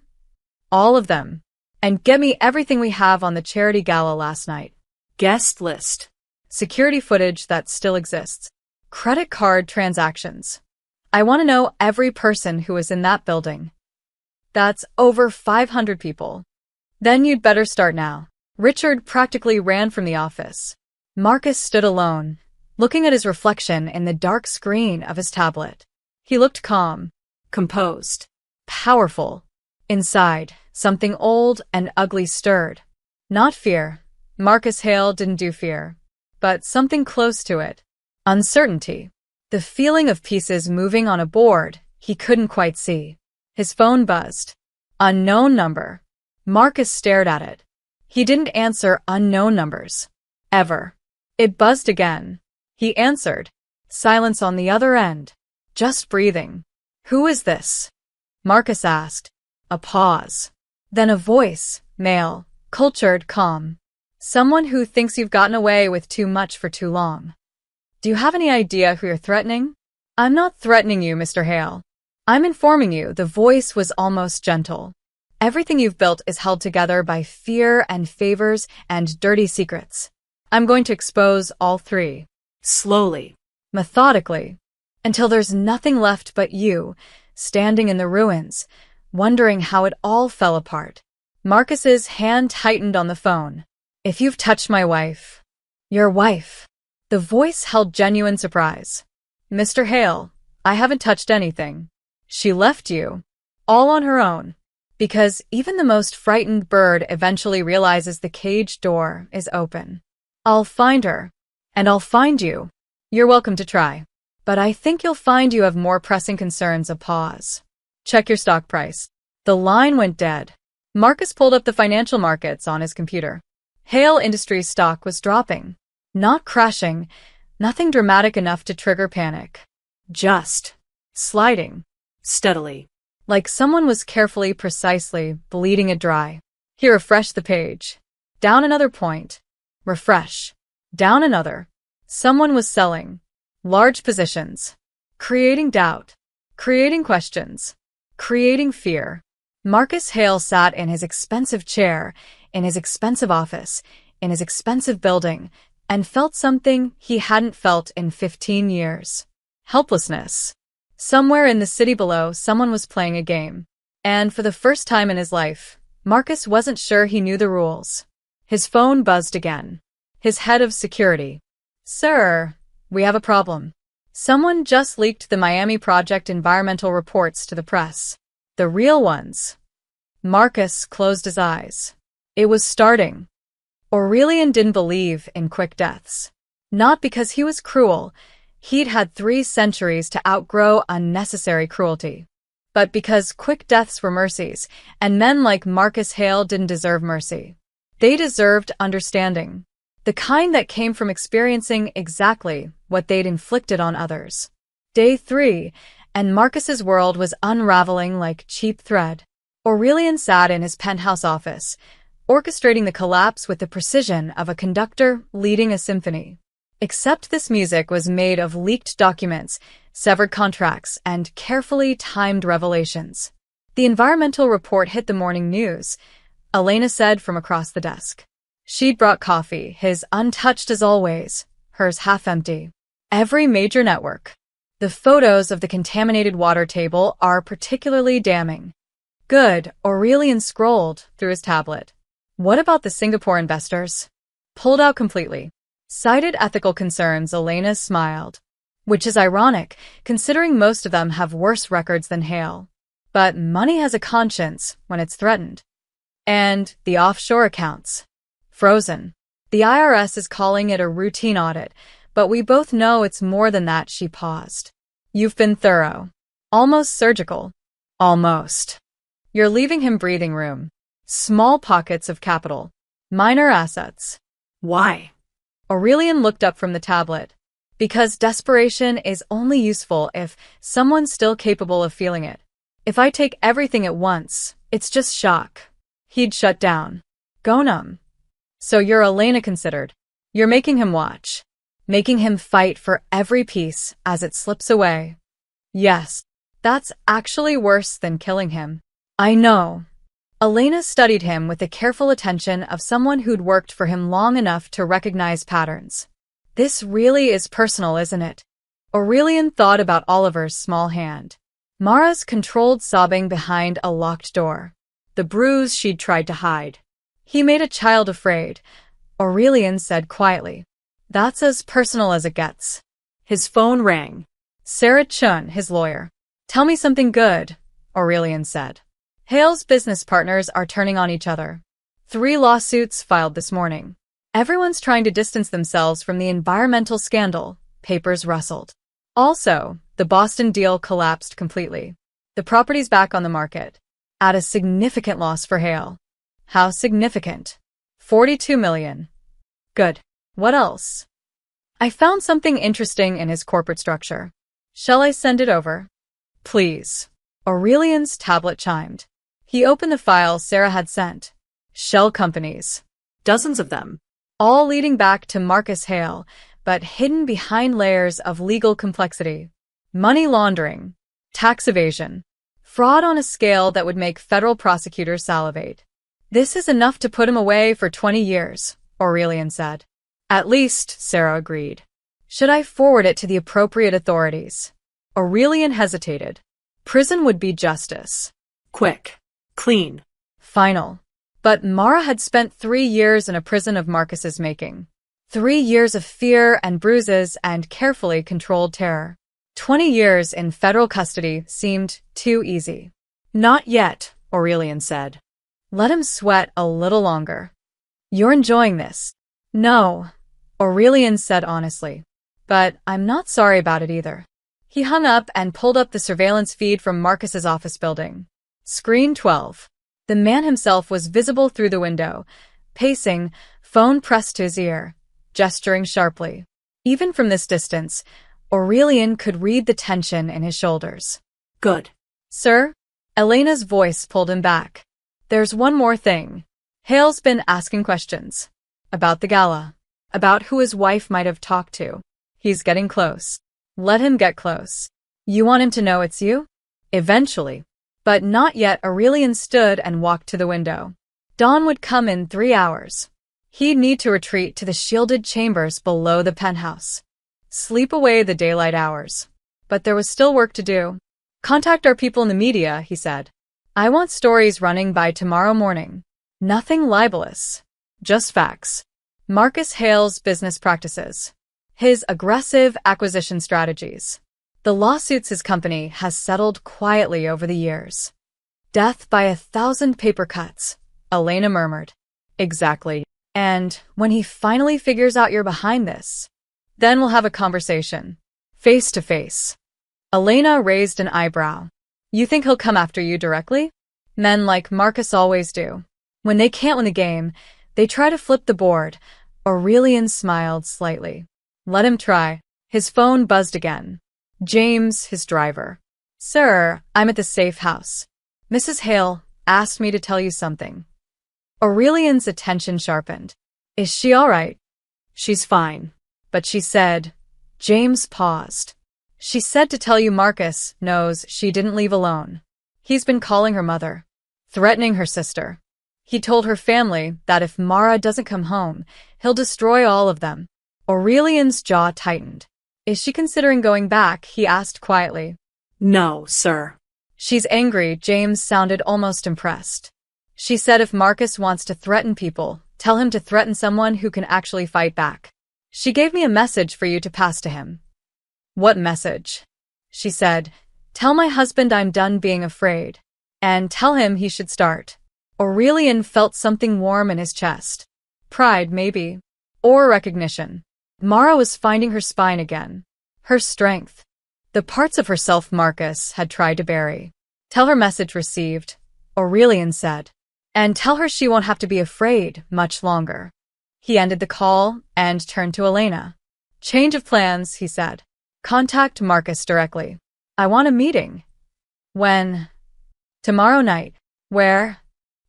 All of them. And get me everything we have on the charity gala last night. Guest list. Security footage that still exists. Credit card transactions. I want to know every person who was in that building. That's over 500 people. Then you'd better start now. Richard practically ran from the office. Marcus stood alone, looking at his reflection in the dark screen of his tablet. He looked calm, Composed. powerful. Inside, something old and ugly stirred. Not fear. Marcus Hale didn't do fear. But something close to it. Uncertainty. The feeling of pieces moving on a board he couldn't quite see. His phone buzzed. Unknown number. Marcus stared at it. He didn't answer unknown numbers. Ever. It buzzed again. He answered. Silence on the other end. Just breathing. Who is this? Marcus asked. A pause. Then a voice, male, cultured, calm. Someone who thinks you've gotten away with too much for too long. Do you have any idea who you're threatening? I'm not threatening you, Mr. Hale. I'm informing you, the voice was almost gentle. Everything you've built is held together by fear and favors and dirty secrets. I'm going to expose all three. Slowly. Methodically. Until there's nothing left but you, standing in the ruins, wondering how it all fell apart. Marcus's hand tightened on the phone. If you've touched my wife. Your wife. The voice held genuine surprise. Mr. Hale, I haven't touched anything. She left you. All on her own. Because even the most frightened bird eventually realizes the cage door is open. I'll find her. And I'll find you. You're welcome to try. But I think you'll find you have more pressing concerns. A pause. Check your stock price. The line went dead. Marcus pulled up the financial markets on his computer. Hale Industries stock was dropping. Not crashing. Nothing dramatic enough to trigger panic. Just sliding. Steadily. Like someone was carefully, precisely, bleeding it dry. He refreshed the page. Down another point. Refresh. Down another. Someone was selling. Large positions. Creating doubt. Creating questions. Creating fear. Marcus Hale sat in his expensive chair, in his expensive office, in his expensive building, and felt something he hadn't felt in 15 years. Helplessness. Somewhere in the city below, someone was playing a game. And for the first time in his life, Marcus wasn't sure he knew the rules. His phone buzzed again. His head of security. Sir, we have a problem. Someone just leaked the Miami project environmental reports to the press. The real ones. Marcus closed his eyes. It was starting. Aurelian didn't believe in quick deaths. Not because he was cruel. He'd had 3 centuries to outgrow unnecessary cruelty. But because quick deaths were mercies, and men like Marcus Hale didn't deserve mercy. They deserved understanding. The kind that came from experiencing exactly what they'd inflicted on others. Day 3, and Marcus's world was unraveling like cheap thread. Aurelian sat in his penthouse office, orchestrating the collapse with the precision of a conductor leading a symphony. Except this music was made of leaked documents, severed contracts, and carefully timed revelations. The environmental report hit the morning news, Elena said from across the desk. She'd brought coffee, his untouched as always, hers half empty. Every major network. The photos of the contaminated water table are particularly damning. Good, Aurelian scrolled through his tablet. What about the Singapore investors? Pulled out completely. Cited ethical concerns, Elena smiled. Which is ironic, considering most of them have worse records than Hale. But money has a conscience when it's threatened. And the offshore accounts. Frozen. The IRS is calling it a routine audit, but we both know it's more than that. She paused. You've been thorough. Almost surgical. Almost. You're leaving him breathing room. Small pockets of capital. Minor assets. Why? Aurelian looked up from the tablet. Because desperation is only useful if someone's still capable of feeling it. If I take everything at once, it's just shock. He'd shut down. Go numb. So you're Elena considered. You're making him watch. Making him fight for every piece as it slips away. Yes. That's actually worse than killing him. I know. Elena studied him with the careful attention of someone who'd worked for him long enough to recognize patterns. This really is personal, isn't it? Aurelian thought about Oliver's small hand. Mara's controlled sobbing behind a locked door. The bruise she'd tried to hide. He made a child afraid, Aurelian said quietly. That's as personal as it gets. His phone rang. Sarah Chun, his lawyer. Tell me something good, Aurelian said. Hale's business partners are turning on each other. 3 lawsuits filed this morning. Everyone's trying to distance themselves from the environmental scandal, papers rustled. Also, the Boston deal collapsed completely. The property's back on the market, at a significant loss for Hale. How significant? 42 million. Good. What else? I found something interesting in his corporate structure. Shall I send it over? Please. Aurelian's tablet chimed. He opened the file Sarah had sent. Shell companies. Dozens of them. All leading back to Marcus Hale, but hidden behind layers of legal complexity. Money laundering. Tax evasion. Fraud on a scale that would make federal prosecutors salivate. This is enough to put him away for 20 years, Aurelian said. At least, Sarah agreed. Should I forward it to the appropriate authorities? Aurelian hesitated. Prison would be justice. Quick. Clean. Final. But Mara had spent 3 years in a prison of Marcus's making. 3 years of fear and bruises and carefully controlled terror. 20 years in federal custody seemed too easy. Not yet, Aurelian said. Let him sweat a little longer. You're enjoying this. No, Aurelian said honestly. But I'm not sorry about it either. He hung up and pulled up the surveillance feed from Marcus's office building. Screen 12. The man himself was visible through the window, pacing, phone pressed to his ear, gesturing sharply. Even from this distance, Aurelian could read the tension in his shoulders. Good. Sir? Elena's voice pulled him back. There's one more thing. Hale's been asking questions. About the gala. About who his wife might have talked to. He's getting close. Let him get close. You want him to know it's you? Eventually. But not yet. Aurelian stood and walked to the window. Dawn would come in 3 hours. He'd need to retreat to the shielded chambers below the penthouse. Sleep away the daylight hours. But there was still work to do. Contact our people in the media, he said. I want stories running by tomorrow morning. Nothing libelous. Just facts. Marcus Hale's business practices. His aggressive acquisition strategies. The lawsuits his company has settled quietly over the years. Death by 1,000 paper cuts, Elena murmured. Exactly. And when he finally figures out you're behind this, then we'll have a conversation. Face to face. Elena raised an eyebrow. You think he'll come after you directly? Men like Marcus always do. When they can't win the game, they try to flip the board. Aurelian smiled slightly. Let him try. His phone buzzed again. James, his driver. Sir, I'm at the safe house. Mrs. Hale asked me to tell you something. Aurelian's attention sharpened. Is she all right? She's fine. But she said. James paused. She said to tell you Marcus knows she didn't leave alone. He's been calling her mother, threatening her sister. He told her family that if Mara doesn't come home, he'll destroy all of them. Aurelian's jaw tightened. Is she considering going back? He asked quietly. No, sir. She's angry. James sounded almost impressed. She said if Marcus wants to threaten people, tell him to threaten someone who can actually fight back. She gave me a message for you to pass to him. What message? She said, tell my husband I'm done being afraid. And tell him he should start. Aurelian felt something warm in his chest. Pride, maybe. Or recognition. Mara was finding her spine again. Her strength. The parts of herself Marcus had tried to bury. Tell her message received, Aurelian said. And tell her she won't have to be afraid much longer. He ended the call and turned to Elena. Change of plans, he said. Contact Marcus directly. I want a meeting. When? Tomorrow night. Where?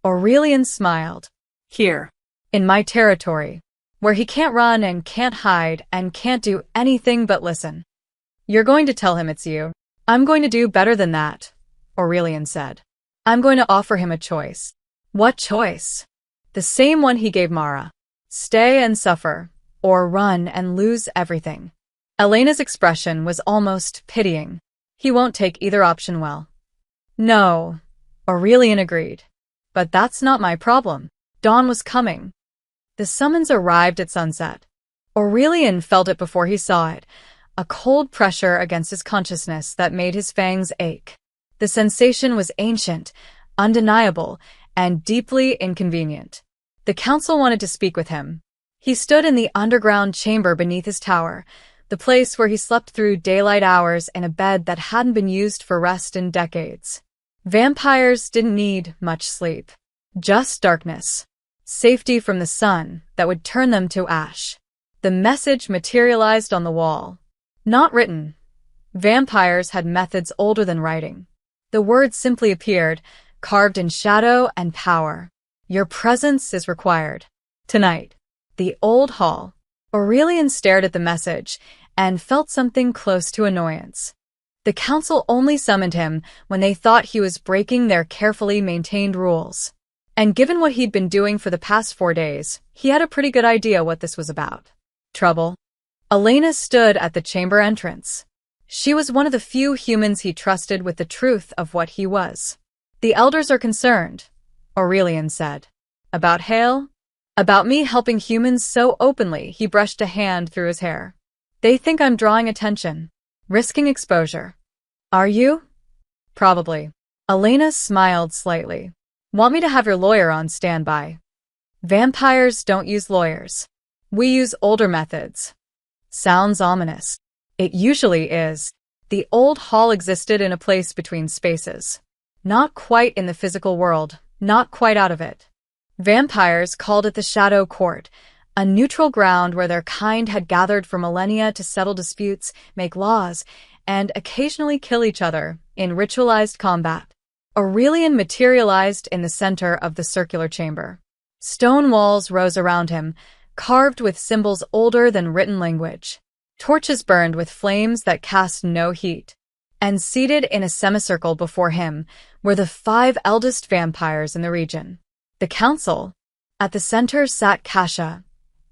Aurelian smiled. Here. In my territory. Where he can't run and can't hide and can't do anything but listen. You're going to tell him it's you. I'm going to do better than that, Aurelian said. I'm going to offer him a choice. What choice? The same one he gave Mara. Stay and suffer, or run and lose everything. Elena's expression was almost pitying. He won't take either option well. No, Aurelian agreed. But that's not my problem. Dawn was coming. The summons arrived at sunset. Aurelian felt it before he saw it, a cold pressure against his consciousness that made his fangs ache. The sensation was ancient, undeniable, and deeply inconvenient. The council wanted to speak with him. He stood in the underground chamber beneath his tower, the place where he slept through daylight hours in a bed that hadn't been used for rest in decades. Vampires didn't need much sleep. Just darkness. Safety from the sun that would turn them to ash. The message materialized on the wall. Not written. Vampires had methods older than writing. The words simply appeared, carved in shadow and power. Your presence is required. Tonight. The old hall. Aurelian stared at the message and felt something close to annoyance. The council only summoned him when they thought he was breaking their carefully maintained rules. And given what he'd been doing for the past 4 days, he had a pretty good idea what this was about. Trouble. Elena stood at the chamber entrance. She was one of the few humans he trusted with the truth of what he was. The elders are concerned, Aurelian said. About Hale? About me helping humans so openly, he brushed a hand through his hair. They think I'm drawing attention, risking exposure. Are you? Probably. Elena smiled slightly. Want me to have your lawyer on standby? Vampires don't use lawyers. We use older methods. Sounds ominous. It usually is. The old hall existed in a place between spaces. Not quite in the physical world, not quite out of it. Vampires called it the Shadow Court, a neutral ground where their kind had gathered for millennia to settle disputes, make laws, and occasionally kill each other in ritualized combat. Aurelian materialized in the center of the circular chamber. Stone walls rose around him, carved with symbols older than written language. Torches burned with flames that cast no heat. And seated in a semicircle before him were the 5 eldest vampires in the region. The council. At the center sat Kasha,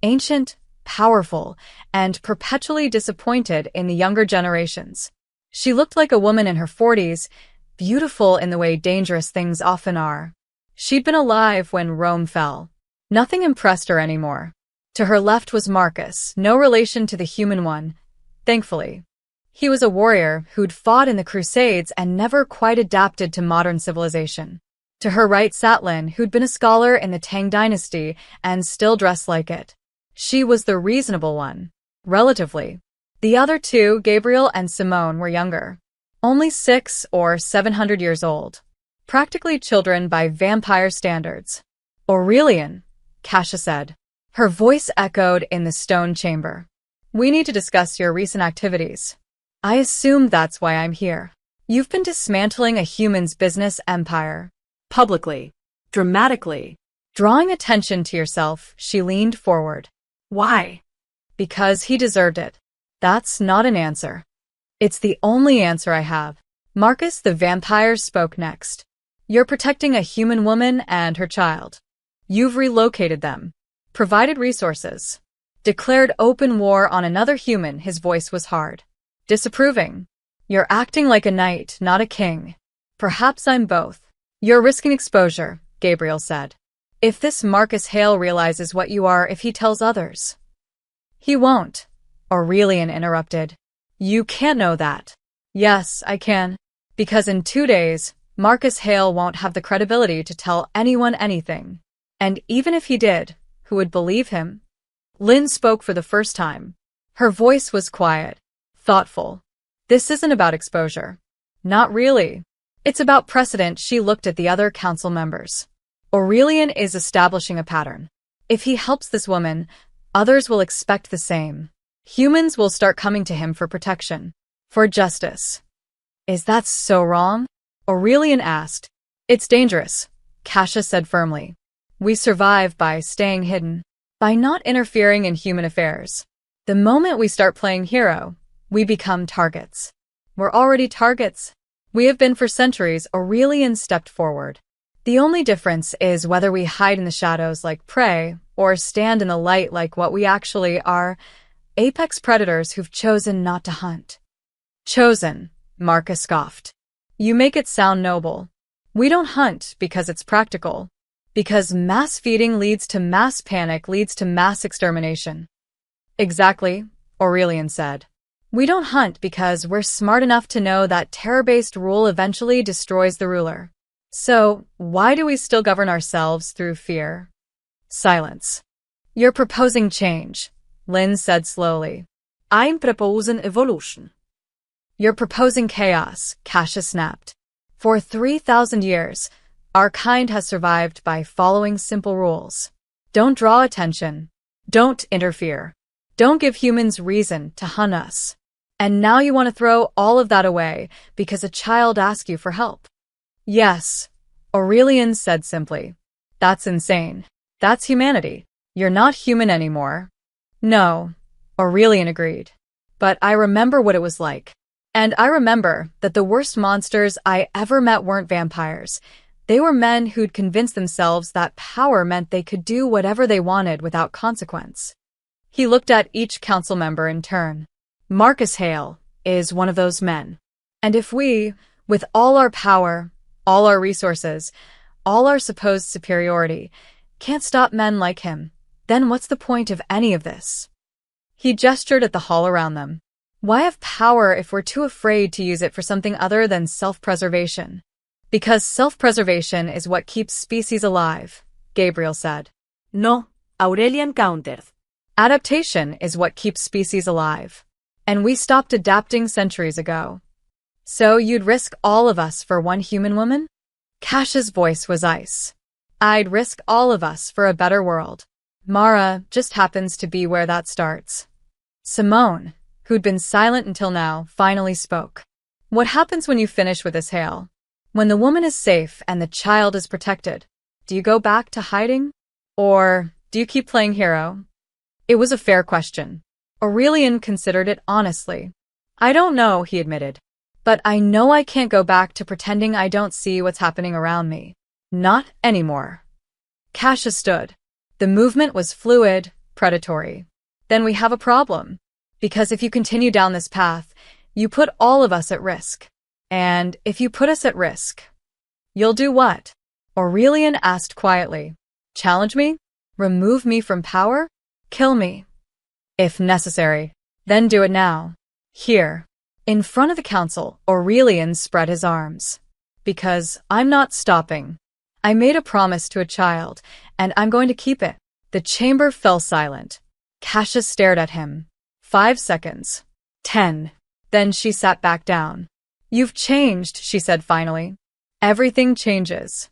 ancient, powerful, and perpetually disappointed in the younger generations. She looked like a woman in her 40s, beautiful in the way dangerous things often are. She'd been alive when Rome fell. Nothing impressed her anymore. To her left was Marcus, no relation to the human one, thankfully. He was a warrior who'd fought in the Crusades and never quite adapted to modern civilization. To her right sat Lin, who'd been a scholar in the Tang dynasty and still dressed like it. She was the reasonable one, relatively. The other 2, Gabriel and Simone, were younger. Only 600 or 700 years old. Practically children by vampire standards. Aurelian, Kasha said. Her voice echoed in the stone chamber. We need to discuss your recent activities. I assume that's why I'm here. You've been dismantling a human's business empire. Publicly. Dramatically. Drawing attention to yourself, she leaned forward. Why? Because he deserved it. That's not an answer. It's the only answer I have. Marcus the vampire spoke next. You're protecting a human woman and her child. You've relocated them. Provided resources. Declared open war on another human, his voice was hard. Disapproving. You're acting like a knight, not a king. Perhaps I'm both. You're risking exposure, Gabriel said. If this Marcus Hale realizes what you are, if he tells others. He won't, Aurelian interrupted. You can't know that. Yes, I can. Because in 2 days, Marcus Hale won't have the credibility to tell anyone anything. And even if he did, who would believe him? Lynn spoke for the first time. Her voice was quiet, thoughtful. This isn't about exposure. Not really. It's about precedent. She looked at the other council members. Aurelian is establishing a pattern. If he helps this woman, others will expect the same. Humans will start coming to him for protection, for justice. Is that so wrong? Aurelian asked. It's dangerous, Kasha said firmly. We survive by staying hidden, by not interfering in human affairs. The moment we start playing hero, we become targets. We're already targets. We have been for centuries. Aurelian stepped forward. The only difference is whether we hide in the shadows like prey or stand in the light like what we actually are, apex predators who've chosen not to hunt. Chosen, Marcus scoffed. You make it sound noble. We don't hunt because it's practical. Because mass feeding leads to mass panic, leads to mass extermination. Exactly, Aurelian said. We don't hunt because we're smart enough to know that terror-based rule eventually destroys the ruler. So, why do we still govern ourselves through fear? Silence. You're proposing change, Lynn said slowly. I'm proposing evolution. You're proposing chaos, Cassius snapped. For 3,000 years, our kind has survived by following simple rules. Don't draw attention. Don't interfere. Don't give humans reason to hunt us. And now you want to throw all of that away because a child asked you for help. Yes, Aurelian said simply. That's insane. That's humanity. You're not human anymore. No, Aurelian agreed. But I remember what it was like. And I remember that the worst monsters I ever met weren't vampires. They were men who'd convinced themselves that power meant they could do whatever they wanted without consequence. He looked at each council member in turn. Marcus Hale is one of those men. And if we, with all our power, all our resources, all our supposed superiority, can't stop men like him, then what's the point of any of this? He gestured at the hall around them. Why have power if we're too afraid to use it for something other than self-preservation? Because self-preservation is what keeps species alive, Gabriel said. No, Aurelian countered. Adaptation is what keeps species alive. And we stopped adapting centuries ago. So you'd risk all of us for one human woman? Cash's voice was ice. I'd risk all of us for a better world. Mara just happens to be where that starts. Simone, who'd been silent until now, finally spoke. What happens when you finish with this Hale? When the woman is safe and the child is protected, do you go back to hiding? Or do you keep playing hero? It was a fair question. Aurelian considered it honestly. I don't know, he admitted. But I know I can't go back to pretending I don't see what's happening around me. Not anymore. Cassius stood. The movement was fluid, predatory. Then we have a problem. Because if you continue down this path, you put all of us at risk. And if you put us at risk, you'll do what? Aurelian asked quietly. Challenge me? Remove me from power? Kill me? If necessary, then do it now. Here. In front of the council, Aurelian spread his arms. Because I'm not stopping. I made a promise to a child, and I'm going to keep it. The chamber fell silent. Cassius stared at him. 5 seconds. 10. Then she sat back down. You've changed, she said finally. Everything changes.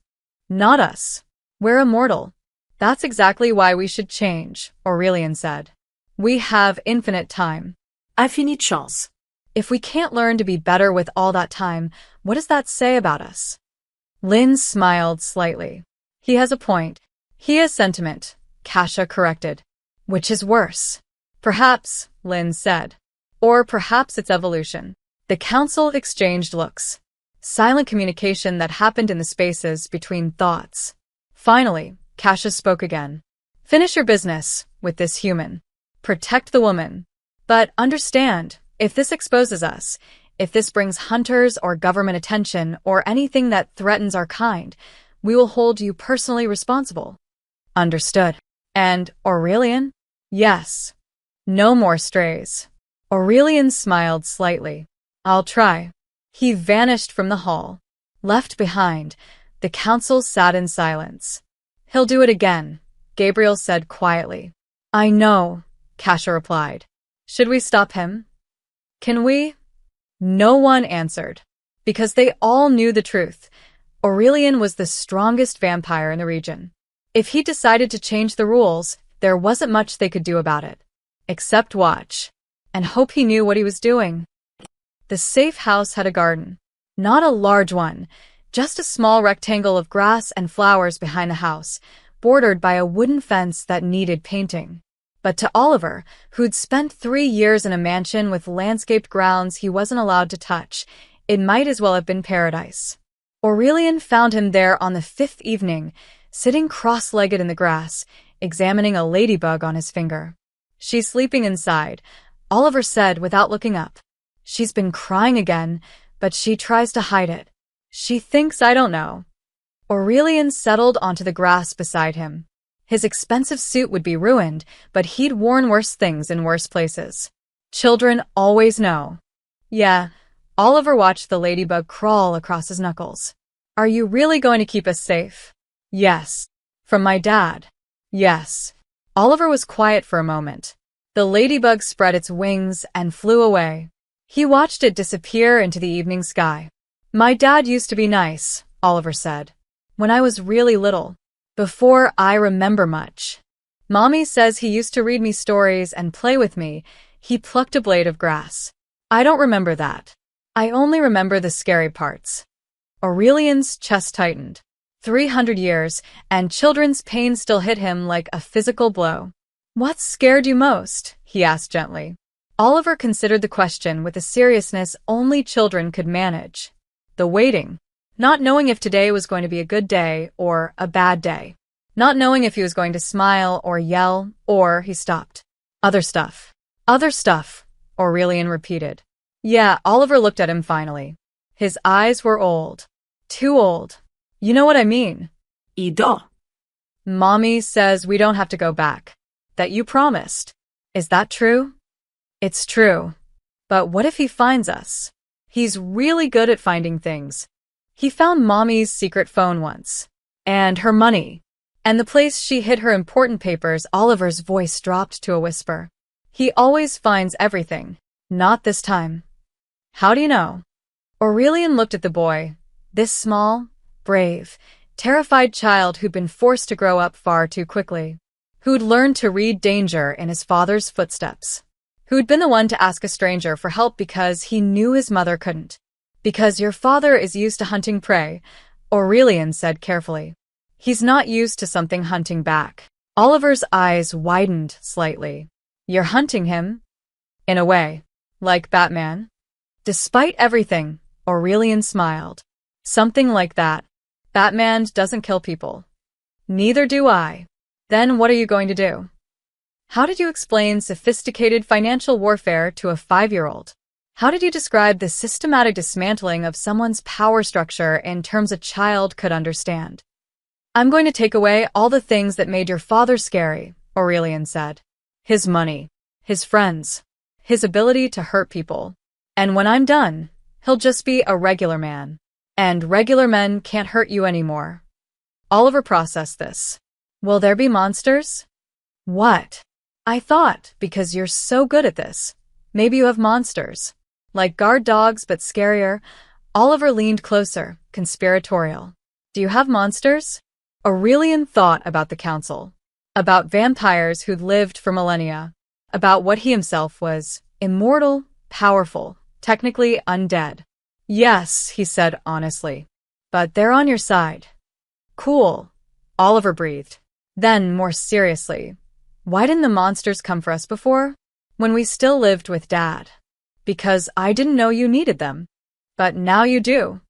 Not us. We're immortal. That's exactly why we should change, Aurelian said. We have infinite time. Infinite chance. If we can't learn to be better with all that time, what does that say about us? Lynn smiled slightly. He has a point. He has sentiment, Kasha corrected. Which is worse? Perhaps, Lynn said. Or perhaps it's evolution. The council exchanged looks. Silent communication that happened in the spaces between thoughts. Finally, Cassius spoke again. Finish your business with this human. Protect the woman. But understand, if this exposes us, if this brings hunters or government attention or anything that threatens our kind, we will hold you personally responsible. Understood. And Aurelian? Yes. No more strays. Aurelian smiled slightly. I'll try. He vanished from the hall. Left behind, the council sat in silence. He'll do it again, Gabriel said quietly. I know, Kasha replied. Should we stop him? Can we? No one answered. Because they all knew the truth. Aurelian was the strongest vampire in the region. If he decided to change the rules, there wasn't much they could do about it. Except watch. And hope he knew what he was doing. The safe house had a garden. Not a large one, just a small rectangle of grass and flowers behind the house, bordered by a wooden fence that needed painting. But to Oliver, who'd spent 3 years in a mansion with landscaped grounds he wasn't allowed to touch, it might as well have been paradise. Aurelian found him there on the 5th evening, sitting cross-legged in the grass, examining a ladybug on his finger. "She's sleeping inside," Oliver said without looking up. "She's been crying again, but she tries to hide it. She thinks I don't know." Aurelian settled onto the grass beside him. His expensive suit would be ruined, but he'd worn worse things in worse places. Children always know. "Yeah." Oliver watched the ladybug crawl across his knuckles. "Are you really going to keep us safe?" "Yes." "From my dad?" "Yes." Oliver was quiet for a moment. The ladybug spread its wings and flew away. He watched it disappear into the evening sky. "My dad used to be nice," Oliver said. "When I was really little. Before I remember much. Mommy says he used to read me stories and play with me." He plucked a blade of grass. "I don't remember that. I only remember the scary parts." Aurelian's chest tightened. 300 years, and children's pain still hit him like a physical blow. "What scared you most?" he asked gently. Oliver considered the question with a seriousness only children could manage. The waiting. Not knowing if today was going to be a good day or a bad day. Not knowing if he was going to smile or yell, or he stopped. "Other stuff." "Other stuff," Aurelian repeated. "Yeah," Oliver looked at him finally. His eyes were old. Too old. "You know what I mean." Ido. "Mommy says we don't have to go back. That you promised. Is that true?" "It's true. But what if he finds us? He's really good at finding things. He found Mommy's secret phone once. And her money. And the place she hid her important papers." Oliver's voice dropped to a whisper. "He always finds everything. Not this time." "How do you know?" Aurelian looked at the boy. This small, brave, terrified child who'd been forced to grow up far too quickly. Who'd learned to read danger in his father's footsteps. Who'd been the one to ask a stranger for help because he knew his mother couldn't. "Because your father is used to hunting prey," Aurelian said carefully. "He's not used to something hunting back." Oliver's eyes widened slightly. "You're hunting him?" "In a way. Like Batman?" Despite everything, Aurelian smiled. "Something like that. Batman doesn't kill people." "Neither do I." "Then what are you going to do?" How did you explain sophisticated financial warfare to a 5-year-old? How did you describe the systematic dismantling of someone's power structure in terms a child could understand? "I'm going to take away all the things that made your father scary," Aurelian said. "His money, his friends, his ability to hurt people. And when I'm done, he'll just be a regular man. And regular men can't hurt you anymore." Oliver processed this. "Will there be monsters?" "What?" "I thought, because you're so good at this, maybe you have monsters. Like guard dogs, but scarier." Oliver leaned closer, conspiratorial. "Do you have monsters?" Aurelian thought about the council. About vampires who'd lived for millennia. About what he himself was. Immortal, powerful, technically undead. "Yes," he said honestly. "But they're on your side." "Cool," Oliver breathed. Then, more seriously, "Why didn't the monsters come for us before? When we still lived with Dad?" "Because I didn't know you needed them." "But now you do."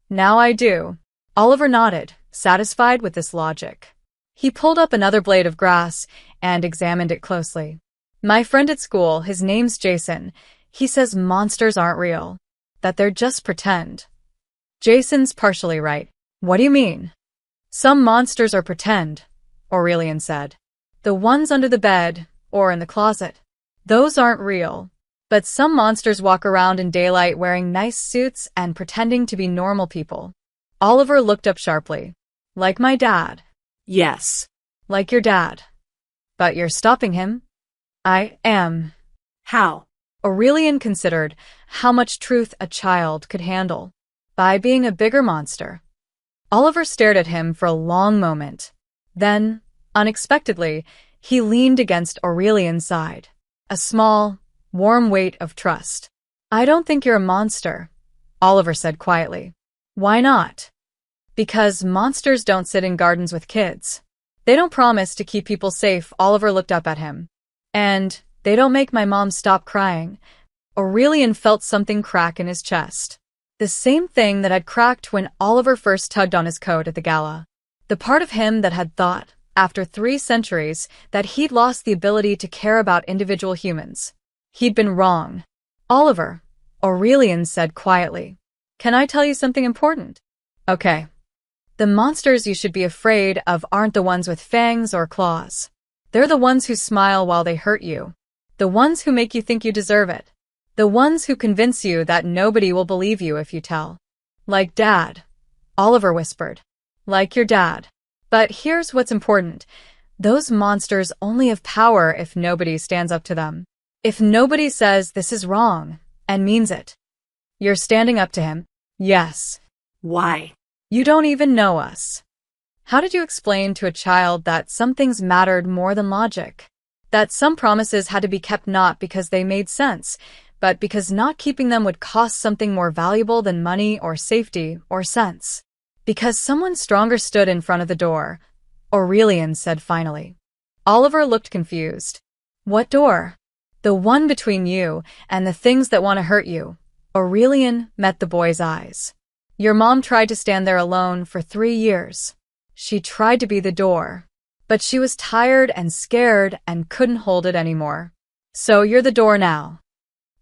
"Now I do." Oliver nodded, satisfied with this logic. He pulled up another blade of grass and examined it closely. "My friend at school, his name's Jason, he says monsters aren't real. That they're just pretend." "Jason's partially right." "What do you mean?" "Some monsters are pretend," Aurelian said. "The ones under the bed, or in the closet. Those aren't real. But some monsters walk around in daylight wearing nice suits and pretending to be normal people." Oliver looked up sharply. "Like my dad?" Yes. "Like your dad. But you're stopping him?" "I am." How? Aurelian considered how much truth a child could handle. "By being a bigger monster." Oliver stared at him for a long moment. Then, unexpectedly, he leaned against Aurelian's side. A small, warm weight of trust. "I don't think you're a monster," Oliver said quietly. "Why not?" "Because monsters don't sit in gardens with kids. They don't promise to keep people safe." Oliver looked up at him. And they don't make my mom stop crying. Aurelian felt something crack in his chest. The same thing that had cracked when Oliver first tugged on his coat at the gala. The part of him that had thought, after 3 centuries, that he'd lost the ability to care about individual humans. He'd been wrong. Oliver, Aurelian said quietly. Can I tell you something important? Okay. The monsters you should be afraid of aren't the ones with fangs or claws. They're the ones who smile while they hurt you. The ones who make you think you deserve it. The ones who convince you that nobody will believe you if you tell. Like Dad, Oliver whispered. Like your dad. But here's what's important. Those monsters only have power if nobody stands up to them. If nobody says this is wrong and means it. You're standing up to him? Yes. Why? You don't even know us. How did you explain to a child that some things mattered more than logic? That some promises had to be kept not because they made sense, but because not keeping them would cost something more valuable than money or safety or sense? Because someone stronger stood in front of the door, Aurelian said finally. Oliver looked confused. What door? The one between you and the things that want to hurt you. Aurelian met the boy's eyes. Your mom tried to stand there alone for 3 years. She tried to be the door. But she was tired and scared and couldn't hold it anymore. So you're the door now.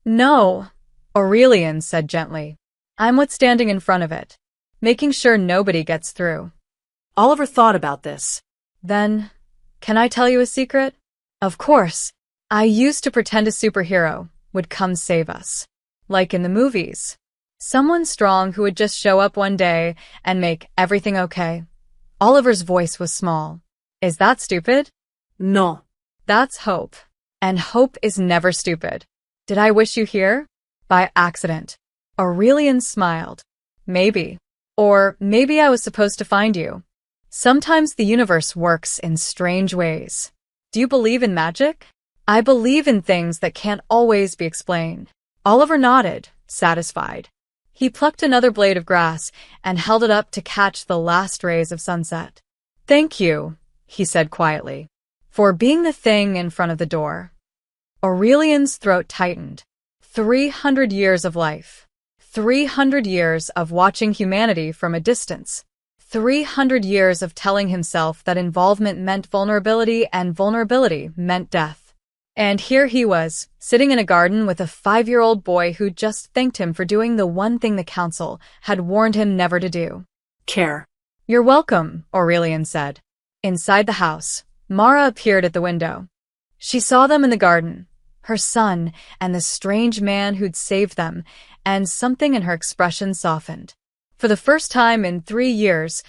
No, Aurelian said gently. I'm what's standing in front of it, making sure nobody gets through. Oliver thought about this. Then, can I tell you a secret? Of course. I used to pretend a superhero would come save us. Like in the movies. Someone strong who would just show up one day and make everything okay. Oliver's voice was small. Is that stupid? No. That's hope. And hope is never stupid. Did I wish you here? By accident. Aurelian smiled. Maybe. Or maybe I was supposed to find you. Sometimes the universe works in strange ways. Do you believe in magic? I believe in things that can't always be explained. Oliver nodded, satisfied. He plucked another blade of grass and held it up to catch the last rays of sunset. Thank you, he said quietly, for being the thing in front of the door. Aurelian's throat tightened. 300 years of life. 300 years of watching humanity from a distance. 300 years of telling himself that involvement meant vulnerability and vulnerability meant death. And here he was, sitting in a garden with a 5-year-old boy who just thanked him for doing the one thing the council had warned him never to do. Care. You're welcome, Aurelian said. Inside the house, Mara appeared at the window. She saw them in the garden, her son and the strange man who'd saved them, and something in her expression softened. For the first time in 3 years,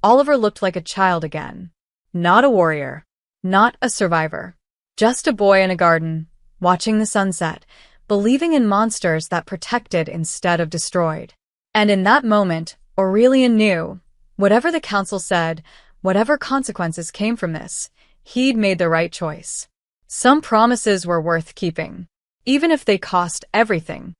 Oliver looked like a child again. Not a warrior. Not a survivor. Just a boy in a garden, watching the sunset, believing in monsters that protected instead of destroyed. And in that moment, Aurelian knew, whatever the council said, whatever consequences came from this, he'd made the right choice. Some promises were worth keeping, even if they cost everything.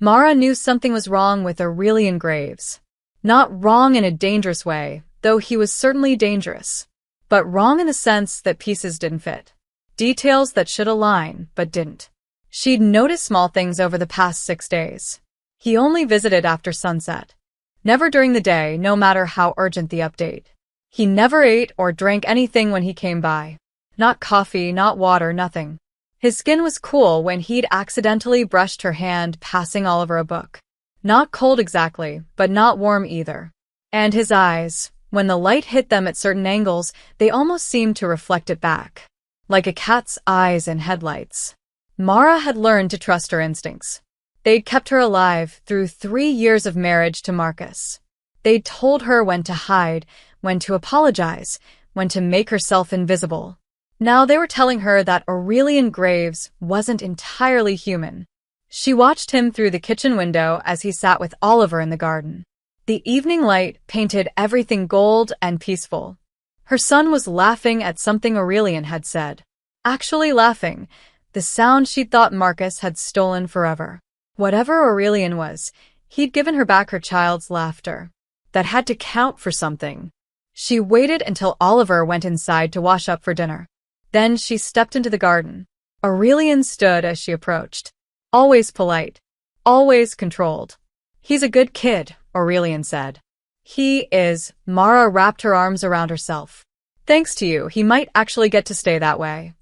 Mara knew something was wrong with Aurelian Graves. Not wrong in a dangerous way, though he was certainly dangerous, but wrong in the sense that pieces didn't fit. Details that should align, but didn't. She'd noticed small things over the past 6 days. He only visited after sunset. Never during the day, no matter how urgent the update. He never ate or drank anything when he came by. Not coffee, not water, nothing. His skin was cool when he'd accidentally brushed her hand passing Oliver a book. Not cold exactly, but not warm either. And his eyes, when the light hit them at certain angles, they almost seemed to reflect it back. Like a cat's eyes in headlights. Mara had learned to trust her instincts. They'd kept her alive through 3 years of marriage to Marcus. They'd told her when to hide, when to apologize, when to make herself invisible. Now they were telling her that Aurelian Graves wasn't entirely human. She watched him through the kitchen window as he sat with Oliver in the garden. The evening light painted everything gold and peaceful. Her son was laughing at something Aurelian had said. Actually laughing, the sound she'd thought Marcus had stolen forever. Whatever Aurelian was, he'd given her back her child's laughter. That had to count for something. She waited until Oliver went inside to wash up for dinner. Then she stepped into the garden. Aurelian stood as she approached. Always polite. Always controlled. He's a good kid, Aurelian said. He is. Mara wrapped her arms around herself. Thanks to you, he might actually get to stay that way.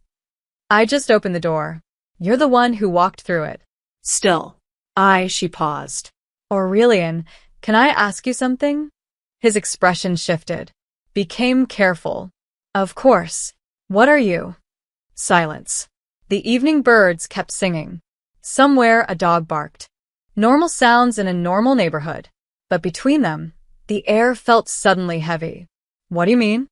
I just opened the door. You're the one who walked through it. Still. She paused. Aurelian, can I ask you something? His expression shifted. Became careful. Of course. What are you? Silence. The evening birds kept singing. Somewhere a dog barked. Normal sounds in a normal neighborhood. But between them, the air felt suddenly heavy. What do you mean?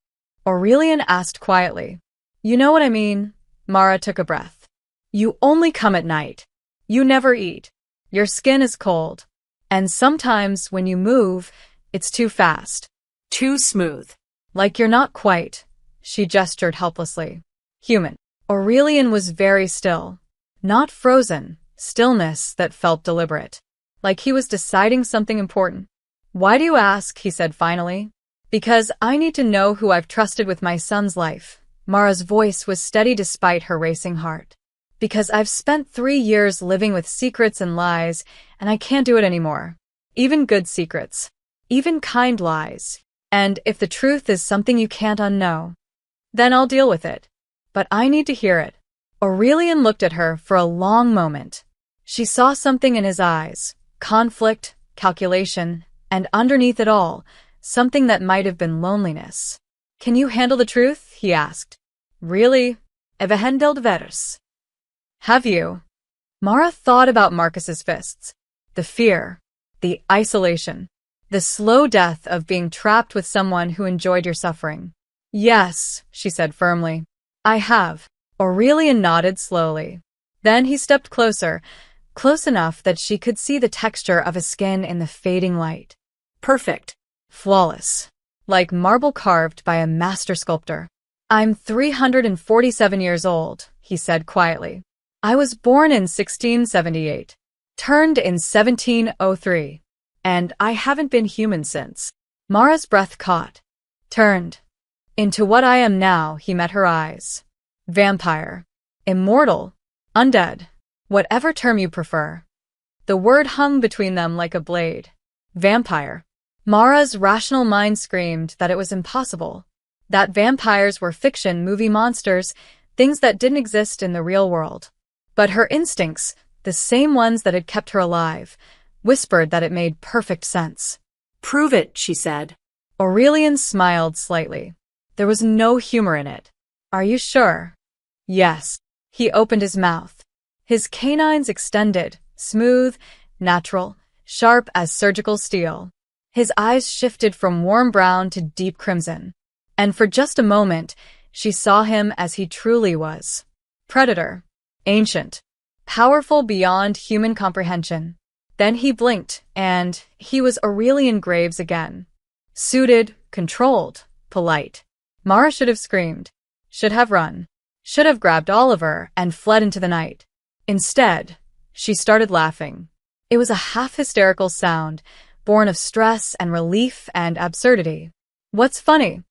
Aurelian asked quietly. You know what I mean. Mara took a breath. You only come at night. You never eat. Your skin is cold. And sometimes when you move, it's too fast. Too smooth. Like you're not quite. She gestured helplessly. Human. Aurelian was very still. Not frozen. Stillness that felt deliberate. Like he was deciding something important. Why do you ask? He said finally. Because I need to know who I've trusted with my son's life. Mara's voice was steady despite her racing heart. Because I've spent 3 years living with secrets and lies, and I can't do it anymore. Even good secrets. Even kind lies. And if the truth is something you can't unknow, then I'll deal with it. But I need to hear it. Aurelian looked at her for a long moment. She saw something in his eyes. Conflict, calculation, and underneath it all, something that might have been loneliness. Can you handle the truth? He asked. Really? Evahendeld veres. Have you? Mara thought about Marcus's fists. The fear. The isolation. The slow death of being trapped with someone who enjoyed your suffering. Yes, she said firmly. I have. Aurelian nodded slowly. Then he stepped closer, close enough that she could see the texture of his skin in the fading light. Perfect. Flawless. Like marble carved by a master sculptor. I'm 347 years old, he said quietly. I was born in 1678. Turned in 1703. And I haven't been human since. Mara's breath caught. Turned. Into what I am now, he met her eyes. Vampire. Immortal. Undead. Whatever term you prefer. The word hung between them like a blade. Vampire. Mara's rational mind screamed that it was impossible. That vampires were fiction movie monsters, things that didn't exist in the real world. But her instincts, the same ones that had kept her alive, whispered that it made perfect sense. Prove it, she said. Aurelian smiled slightly. There was no humor in it. Are you sure? Yes. He opened his mouth. His canines extended, smooth, natural, sharp as surgical steel. His eyes shifted from warm brown to deep crimson. And for just a moment, she saw him as he truly was. Predator. Ancient. Powerful beyond human comprehension. Then he blinked, and he was Aurelian Graves again. Suited, controlled, polite. Mara should have screamed. Should have run. Should have grabbed Oliver and fled into the night. Instead, she started laughing. It was a half-hysterical sound, born of stress and relief and absurdity. What's funny?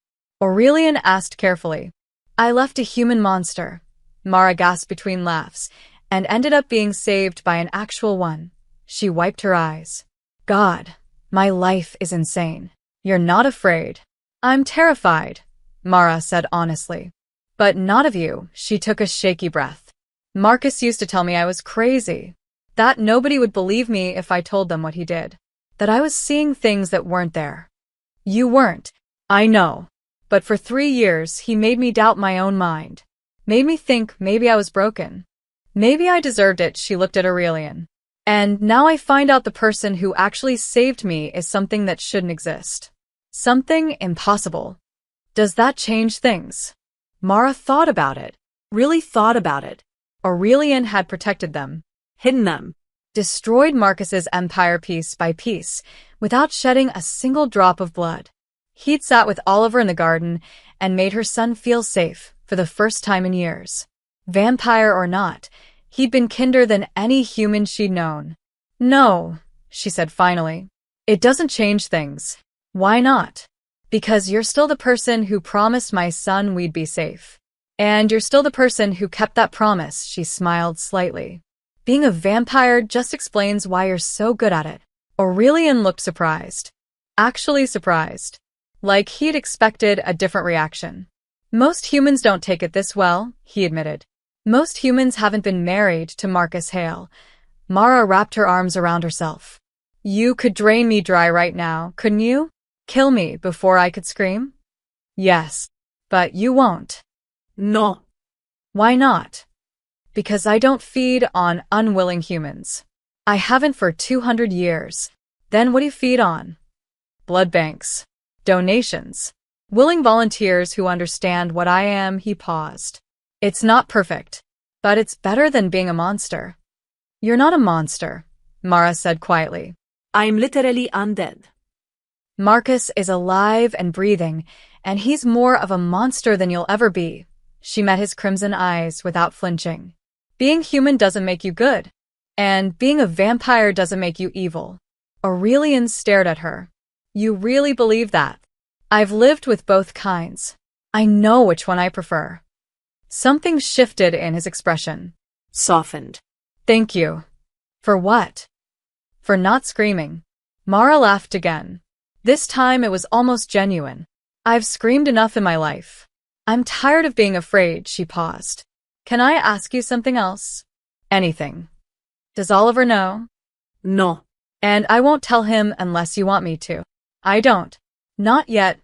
Aurelian asked carefully. I left a human monster. Mara gasped between laughs, and ended up being saved by an actual one. She wiped her eyes. God, my life is insane. You're not afraid. I'm terrified, Mara said honestly. But not of you, she took a shaky breath. Marcus used to tell me I was crazy. That nobody would believe me if I told them what he did. That I was seeing things that weren't there. You weren't. I know. But for 3 years, he made me doubt my own mind. Made me think maybe I was broken. Maybe I deserved it, she looked at Aurelian. And now I find out the person who actually saved me is something that shouldn't exist. Something impossible. Does that change things? Mara thought about it. Really thought about it. Aurelian had protected them. Hidden them. Destroyed Marcus's empire piece by piece, without shedding a single drop of blood. He'd sat with Oliver in the garden and made her son feel safe for the first time in years. Vampire or not, he'd been kinder than any human she'd known. No, she said finally. It doesn't change things. Why not? Because you're still the person who promised my son we'd be safe. And you're still the person who kept that promise, she smiled slightly. Being a vampire just explains why you're so good at it. Aurelian looked surprised. Actually surprised. Like he'd expected a different reaction. Most humans don't take it this well, he admitted. Most humans haven't been married to Marcus Hale. Mara wrapped her arms around herself. You could drain me dry right now, couldn't you? Kill me before I could scream? Yes. But you won't. No. Why not? Because I don't feed on unwilling humans. I haven't for 200 years. Then what do you feed on? Blood banks. Donations. Willing volunteers who understand what I am, he paused. It's not perfect, but it's better than being a monster. You're not a monster, Mara said quietly. I'm literally undead. Marcus is alive and breathing, and he's more of a monster than you'll ever be. She met his crimson eyes without flinching. Being human doesn't make you good, and being a vampire doesn't make you evil. Aurelian stared at her. You really believe that? I've lived with both kinds. I know which one I prefer. Something shifted in his expression. Softened. Thank you. For what? For not screaming. Mara laughed again. This time it was almost genuine. I've screamed enough in my life. I'm tired of being afraid, she paused. Can I ask you something else? Anything. Does Oliver know? No. And I won't tell him unless you want me to. I don't. Not yet.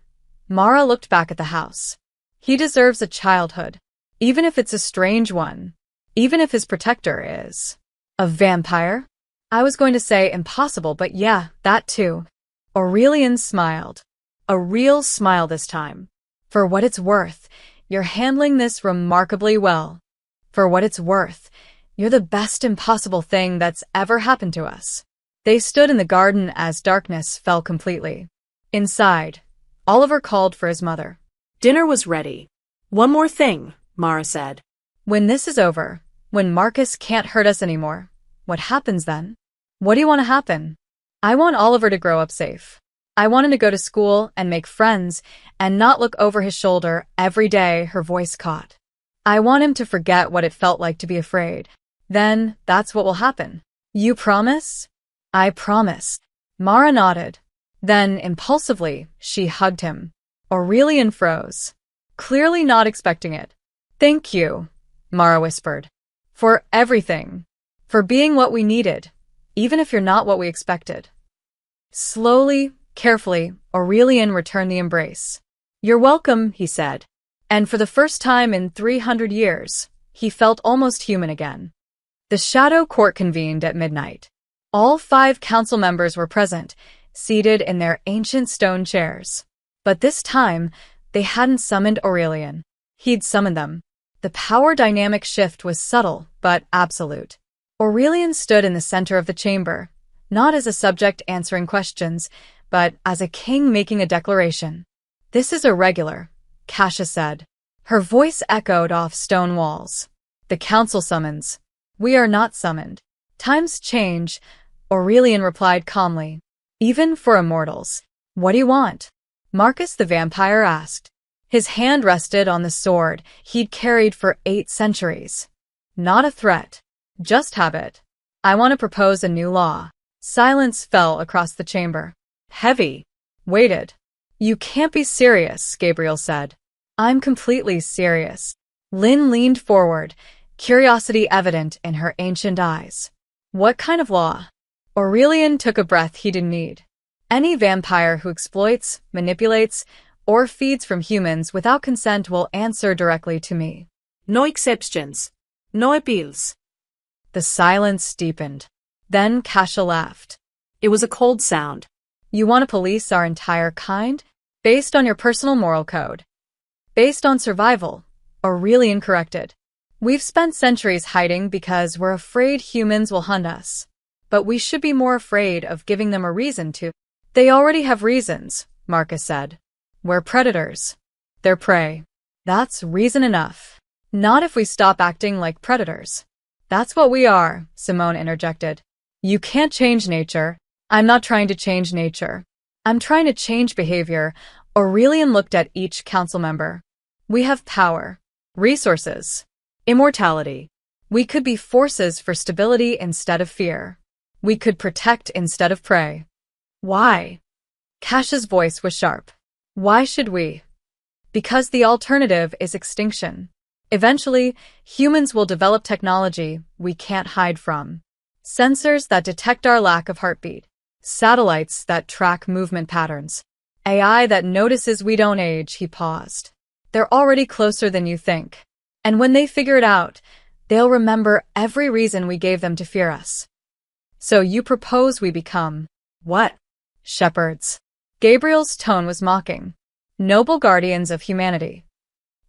Mara looked back at the house. He deserves a childhood. Even if it's a strange one. Even if his protector is a vampire? I was going to say impossible, but yeah, that too. Aurelian smiled. A real smile this time. For what it's worth, you're handling this remarkably well. For what it's worth, you're the best impossible thing that's ever happened to us. They stood in the garden as darkness fell completely. Inside, Oliver called for his mother. Dinner was ready. One more thing, Mara said. When this is over, when Marcus can't hurt us anymore, what happens then? What do you want to happen? I want Oliver to grow up safe. I want him to go to school and make friends and not look over his shoulder every day, her voice caught. I want him to forget what it felt like to be afraid. Then that's what will happen. You promise? I promise. Mara nodded. Then, impulsively, she hugged him. Aurelian froze, clearly not expecting it. Thank you, Mara whispered. For everything. For being what we needed, even if you're not what we expected. Slowly, carefully, Aurelian returned the embrace. You're welcome, he said. And for the first time in 300 years, he felt almost human again. The Shadow Court convened at midnight. All 5 council members were present, seated in their ancient stone chairs. But this time, they hadn't summoned Aurelian. He'd summoned them. The power dynamic shift was subtle, but absolute. Aurelian stood in the center of the chamber, not as a subject answering questions, but as a king making a declaration. This is irregular, Kasia said. Her voice echoed off stone walls. The council summons. We are not summoned. Times change, Aurelian replied calmly. Even for immortals. What do you want? Marcus the vampire asked. His hand rested on the sword he'd carried for 8 centuries. Not a threat. Just habit. I want to propose a new law. Silence fell across the chamber. Heavy. Weighted. You can't be serious, Gabriel said. I'm completely serious. Lynn leaned forward, curiosity evident in her ancient eyes. What kind of law? Aurelian took a breath he didn't need. Any vampire who exploits, manipulates, or feeds from humans without consent will answer directly to me. No exceptions. No appeals. The silence deepened. Then Kasia laughed. It was a cold sound. You want to police our entire kind? Based on your personal moral code. Based on survival, Aurelian corrected. We've spent centuries hiding because we're afraid humans will hunt us. But we should be more afraid of giving them a reason to. They already have reasons, Marcus said. We're predators. They're prey. That's reason enough. Not if we stop acting like predators. That's what we are, Simone interjected. You can't change nature. I'm not trying to change nature. I'm trying to change behavior. Aurelian looked at each council member. We have power. Resources. Immortality. We could be forces for stability instead of fear. We could protect instead of prey. Why? Cash's voice was sharp. Why should we? Because the alternative is extinction. Eventually, humans will develop technology we can't hide from. Sensors that detect our lack of heartbeat. Satellites that track movement patterns. AI that notices we don't age, he paused. They're already closer than you think. And when they figure it out, they'll remember every reason we gave them to fear us. So you propose we become what? Shepherds. Gabriel's tone was mocking. Noble guardians of humanity.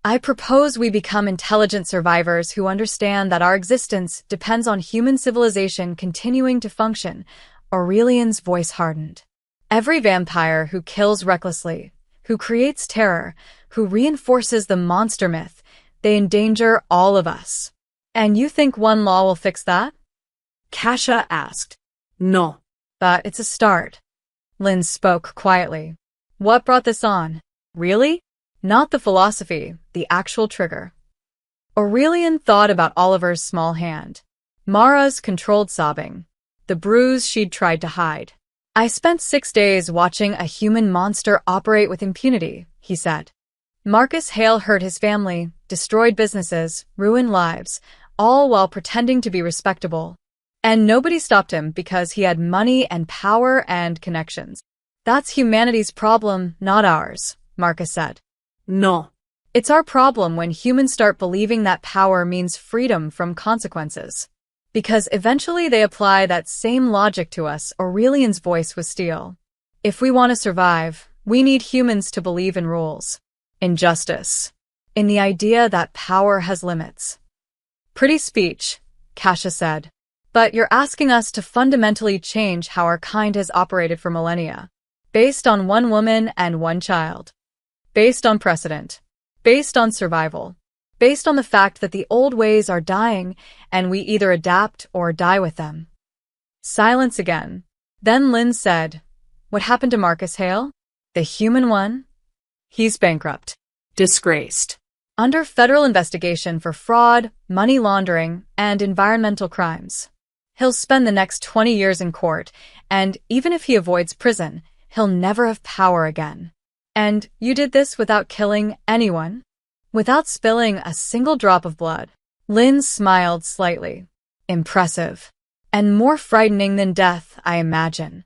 I propose we become intelligent survivors who understand that our existence depends on human civilization continuing to function. Aurelian's voice hardened. Every vampire who kills recklessly, who creates terror, who reinforces the monster myth, they endanger all of us. And you think one law will fix that? Kasha asked. No. But it's a start. Lynn spoke quietly. What brought this on? Really? Not the philosophy, the actual trigger. Aurelian thought about Oliver's small hand. Mara's controlled sobbing. The bruise she'd tried to hide. I spent 6 days watching a human monster operate with impunity, he said. Marcus Hale hurt his family, destroyed businesses, ruined lives, all while pretending to be respectable. And nobody stopped him because he had money and power and connections. That's humanity's problem, not ours, Marcus said. No. It's our problem when humans start believing that power means freedom from consequences. Because eventually they apply that same logic to us. Aurelian's voice was steel. If we want to survive, we need humans to believe in rules, in justice, in the idea that power has limits. Pretty speech, Kasha said. But you're asking us to fundamentally change how our kind has operated for millennia. Based on one woman and one child. Based on precedent. Based on survival. Based on the fact that the old ways are dying and we either adapt or die with them. Silence again. Then Lynn said, What happened to Marcus Hale? The human one? He's bankrupt. Disgraced. Under federal investigation for fraud, money laundering, and environmental crimes. He'll spend the next 20 years in court, and even if he avoids prison, he'll never have power again. And you did this without killing anyone? Without spilling a single drop of blood. Lynn smiled slightly. Impressive. And more frightening than death, I imagine.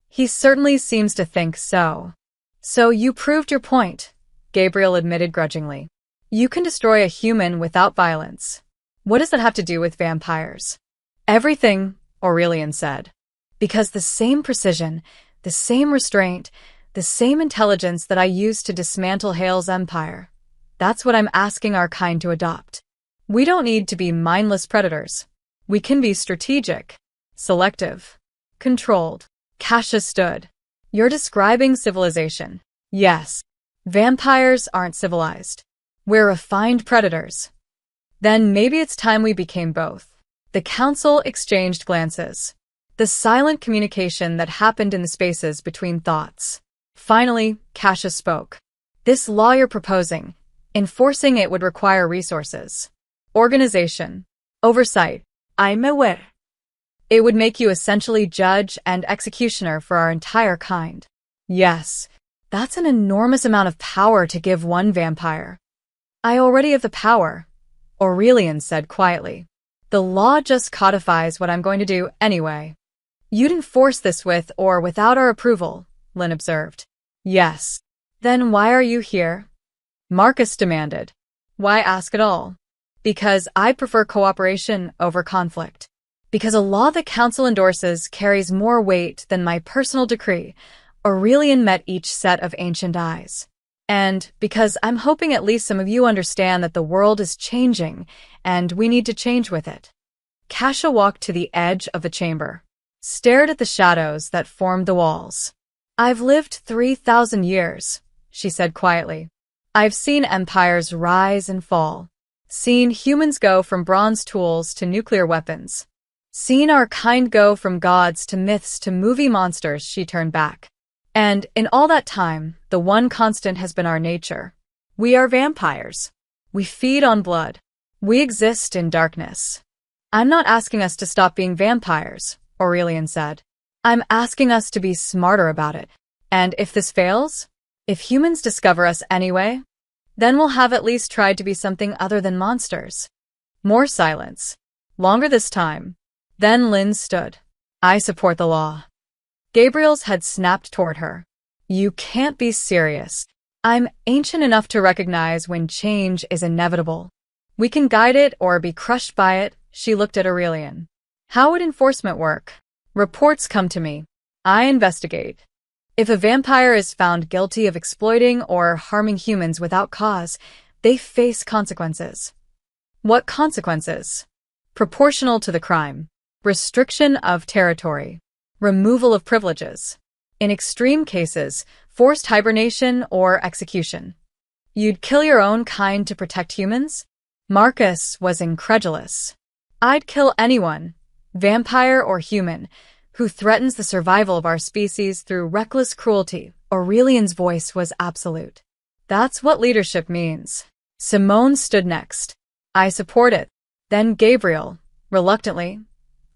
He certainly seems to think so. So you proved your point, Gabriel admitted grudgingly. You can destroy a human without violence. What does that have to do with vampires? Everything, Aurelian said. Because the same precision, the same restraint, the same intelligence that I used to dismantle Hale's empire. That's what I'm asking our kind to adopt. We don't need to be mindless predators. We can be strategic, selective, controlled. Kasha stood. You're describing civilization. Yes. Vampires aren't civilized. We're refined predators. Then maybe it's time we became both. The council exchanged glances. The silent communication that happened in the spaces between thoughts. Finally, Kasha spoke. This law you're proposing, enforcing it would require resources, organization, oversight. I'm aware. It would make you essentially judge and executioner for our entire kind. Yes, that's an enormous amount of power to give one vampire. I already have the power, Aurelian said quietly. The law just codifies what I'm going to do anyway. You'd enforce this with or without our approval, Lynn observed. Yes. Then why are you here? Marcus demanded. Why ask at all? Because I prefer cooperation over conflict. Because a law the council endorses carries more weight than my personal decree. Aurelian met each set of ancient eyes. And because I'm hoping at least some of you understand that the world is changing, and we need to change with it. Kasha walked to the edge of the chamber, stared at the shadows that formed the walls. I've lived 3,000 years, she said quietly. I've seen empires rise and fall, seen humans go from bronze tools to nuclear weapons, seen our kind go from gods to myths to movie monsters. She turned back. And in all that time, the one constant has been our nature. We are vampires. We feed on blood. We exist in darkness. I'm not asking us to stop being vampires, Aurelian said. I'm asking us to be smarter about it. And if this fails, if humans discover us anyway, then we'll have at least tried to be something other than monsters. More silence. Longer this time. Then Lynn stood. I support the law. Gabriel's head snapped toward her. You can't be serious. I'm ancient enough to recognize when change is inevitable. We can guide it or be crushed by it, she looked at Aurelian. How would enforcement work? Reports come to me. I investigate. If a vampire is found guilty of exploiting or harming humans without cause, they face consequences. What consequences? Proportional to the crime. Restriction of territory. Removal of privileges. In extreme cases, forced hibernation or execution. You'd kill your own kind to protect humans? Marcus was incredulous. I'd kill anyone, vampire or human, who threatens the survival of our species through reckless cruelty. Aurelian's voice was absolute. That's what leadership means. Simone stood next. I support it. Then Gabriel, reluctantly.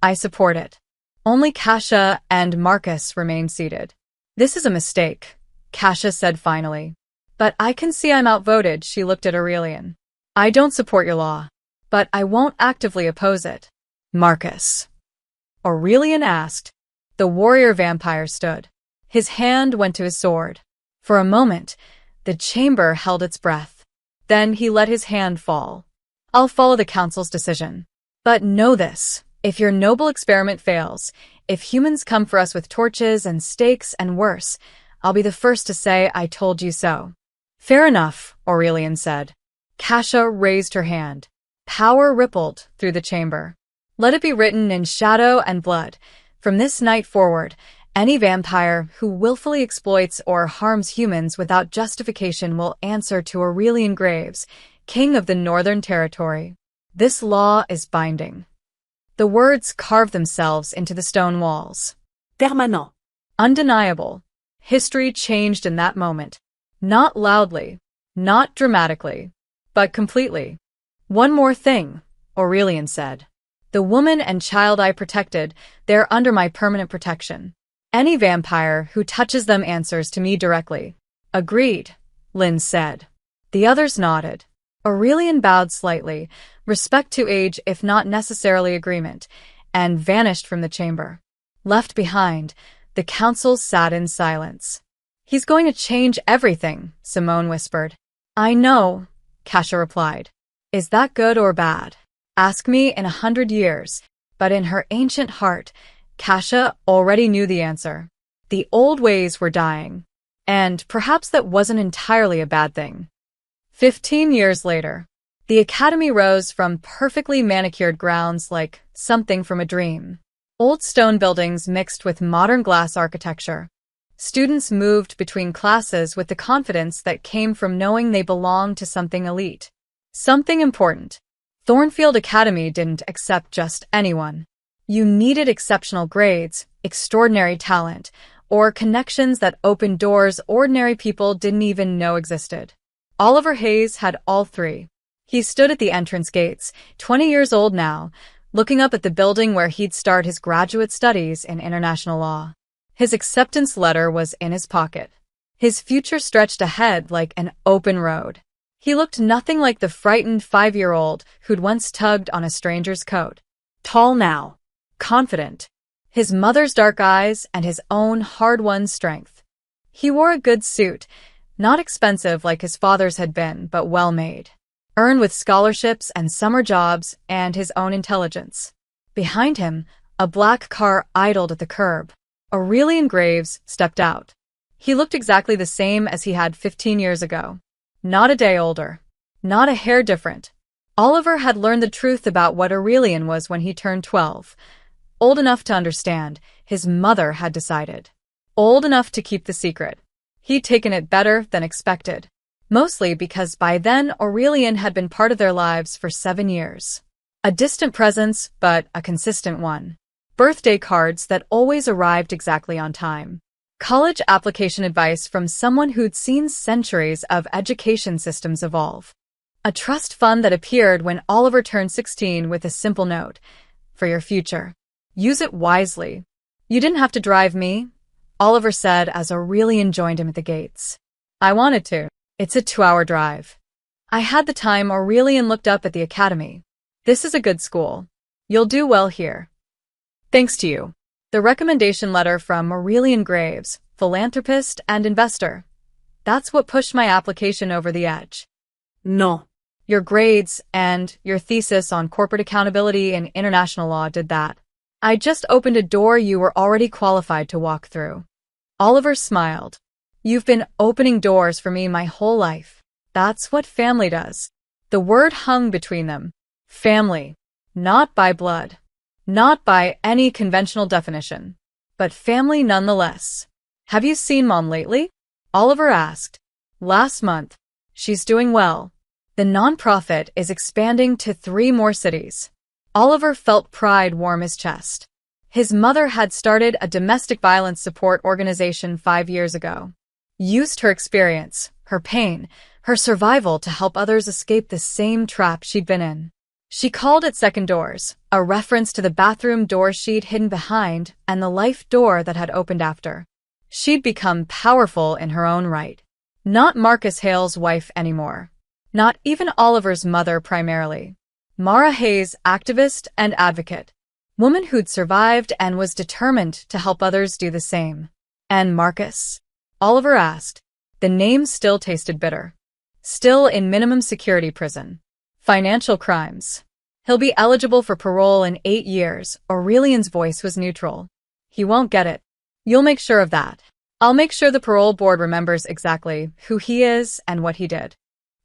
I support it. Only Kasia and Marcus remained seated. This is a mistake, Kasia said finally. But I can see I'm outvoted, she looked at Aurelian. I don't support your law, but I won't actively oppose it. Marcus. Aurelian asked. The warrior vampire stood. His hand went to his sword. For a moment, the chamber held its breath. Then he let his hand fall. I'll follow the council's decision. But know this, if your noble experiment fails, if humans come for us with torches and stakes and worse, I'll be the first to say I told you so. Fair enough, Aurelian said. Kasia raised her hand. Power rippled through the chamber. Let it be written in shadow and blood. From this night forward, any vampire who willfully exploits or harms humans without justification will answer to Aurelian Graves, king of the Northern Territory. This law is binding. The words carved themselves into the stone walls. Permanent. Undeniable. History changed in that moment. Not loudly, not dramatically, but completely. One more thing, Aurelian said. The woman and child I protected, they're under my permanent protection. Any vampire who touches them answers to me directly. Agreed, Lynn said. The others nodded. Aurelian bowed slightly, respect to age if not necessarily agreement, and vanished from the chamber. Left behind, the council sat in silence. He's going to change everything, Simone whispered. I know, Kasia replied. Is that good or bad? Ask me in 100 years, but in her ancient heart, Kasia already knew the answer. The old ways were dying, and perhaps that wasn't entirely a bad thing. 15 years later, the academy rose from perfectly manicured grounds like something from a dream. Old stone buildings mixed with modern glass architecture. Students moved between classes with the confidence that came from knowing they belonged to something elite. Something important. Thornfield Academy didn't accept just anyone. You needed exceptional grades, extraordinary talent, or connections that opened doors ordinary people didn't even know existed. Oliver Hayes had all three. He stood at the entrance gates, 20 years old now, looking up at the building where he'd start his graduate studies in international law. His acceptance letter was in his pocket. His future stretched ahead like an open road. He looked nothing like the frightened 5-year-old who'd once tugged on a stranger's coat. Tall now, confident, his mother's dark eyes and his own hard-won strength. He wore a good suit, not expensive like his father's had been, but well-made, earned with scholarships and summer jobs and his own intelligence. Behind him, a black car idled at the curb. Aurelian Graves stepped out. He looked exactly the same as he had 15 years ago. Not a day older. Not a hair different. Oliver had learned the truth about what Aurelian was when he turned 12. Old enough to understand, his mother had decided. Old enough to keep the secret. He'd taken it better than expected. Mostly because by then Aurelian had been part of their lives for 7 years. A distant presence, but a consistent one. Birthday cards that always arrived exactly on time. College application advice from someone who'd seen centuries of education systems evolve. A trust fund that appeared when Oliver turned 16 with a simple note. For your future. Use it wisely. You didn't have to drive me, Oliver said as Aurelian joined him at the gates. I wanted to. It's a 2-hour drive. I had the time. Aurelian looked up at the academy. This is a good school. You'll do well here. Thanks to you. The recommendation letter from Aurelian Graves, philanthropist and investor. That's what pushed my application over the edge. No. Your grades and your thesis on corporate accountability and international law did that. I just opened a door you were already qualified to walk through. Oliver smiled. You've been opening doors for me my whole life. That's what family does. The word hung between them. Family. Not by blood. Not by any conventional definition. But family nonetheless. Have you seen Mom lately? Oliver asked. Last month. She's doing well. The nonprofit is expanding to 3 more cities. Oliver felt pride warm his chest. His mother had started a domestic violence support organization 5 years ago. Used her experience, her pain, her survival to help others escape the same trap she'd been in. She called it Second Doors, a reference to the bathroom door she'd hidden behind and the life door that had opened after. She'd become powerful in her own right. Not Marcus Hale's wife anymore. Not even Oliver's mother primarily. Mara Hayes, activist and advocate. Woman who'd survived and was determined to help others do the same. And Marcus? Oliver asked. The name still tasted bitter. Still in minimum security prison. Financial crimes. He'll be eligible for parole in 8 years. Aurelian's voice was neutral. He won't get it. You'll make sure of that. I'll make sure the parole board remembers exactly who he is and what he did.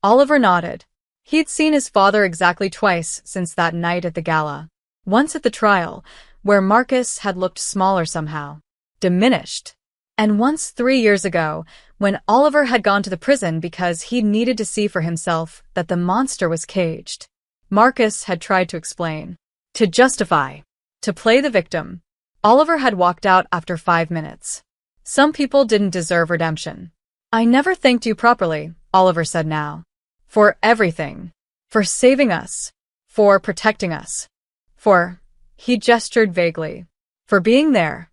Oliver nodded. He'd seen his father exactly twice since that night at the gala. Once at the trial, where Marcus had looked smaller somehow. Diminished. And once 3 years ago, when Oliver had gone to the prison because he needed to see for himself that the monster was caged. Marcus had tried to explain. To justify. To play the victim. Oliver had walked out after 5 minutes. Some people didn't deserve redemption. I never thanked you properly, Oliver said now. For everything. For saving us. For protecting us. He gestured vaguely. For being there.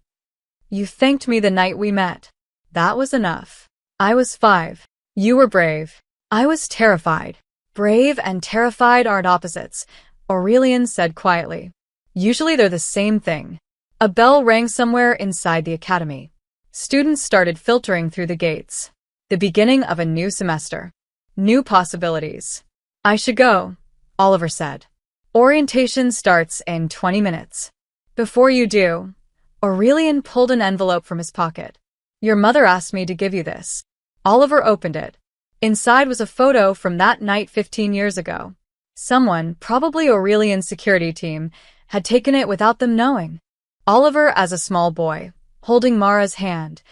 You thanked me the night we met. That was enough. I was 5. You were brave. I was terrified. Brave and terrified aren't opposites, Aurelian said quietly. Usually they're the same thing. A bell rang somewhere inside the academy. Students started filtering through the gates. The beginning of a new semester. New possibilities. I should go, Oliver said. Orientation starts in 20 minutes. Before you do, Aurelian pulled an envelope from his pocket. Your mother asked me to give you this. Oliver opened it. Inside was a photo from that night 15 years ago. Someone, probably Aurelian's security team, had taken it without them knowing. Oliver as a small boy, holding Mara's hand,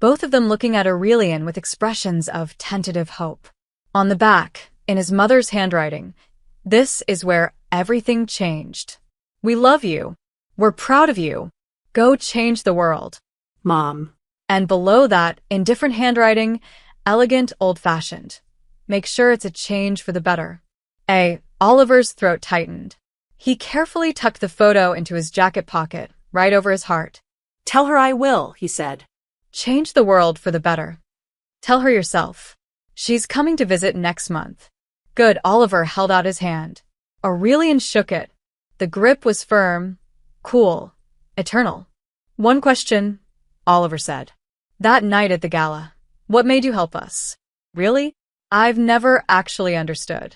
both of them looking at Aurelian with expressions of tentative hope. On the back, in his mother's handwriting, this is where everything changed. We love you. We're proud of you. Go change the world. Mom. And below that, in different handwriting, elegant, old-fashioned. Make sure it's a change for the better. Oliver's throat tightened. He carefully tucked the photo into his jacket pocket, right over his heart. Tell her I will, he said. Change the world for the better. Tell her yourself. She's coming to visit next month. Good. Oliver held out his hand. Aurelian shook it. The grip was firm, cool, eternal. One question, Oliver said. That night at the gala, what made you help us? Really? I've never actually understood.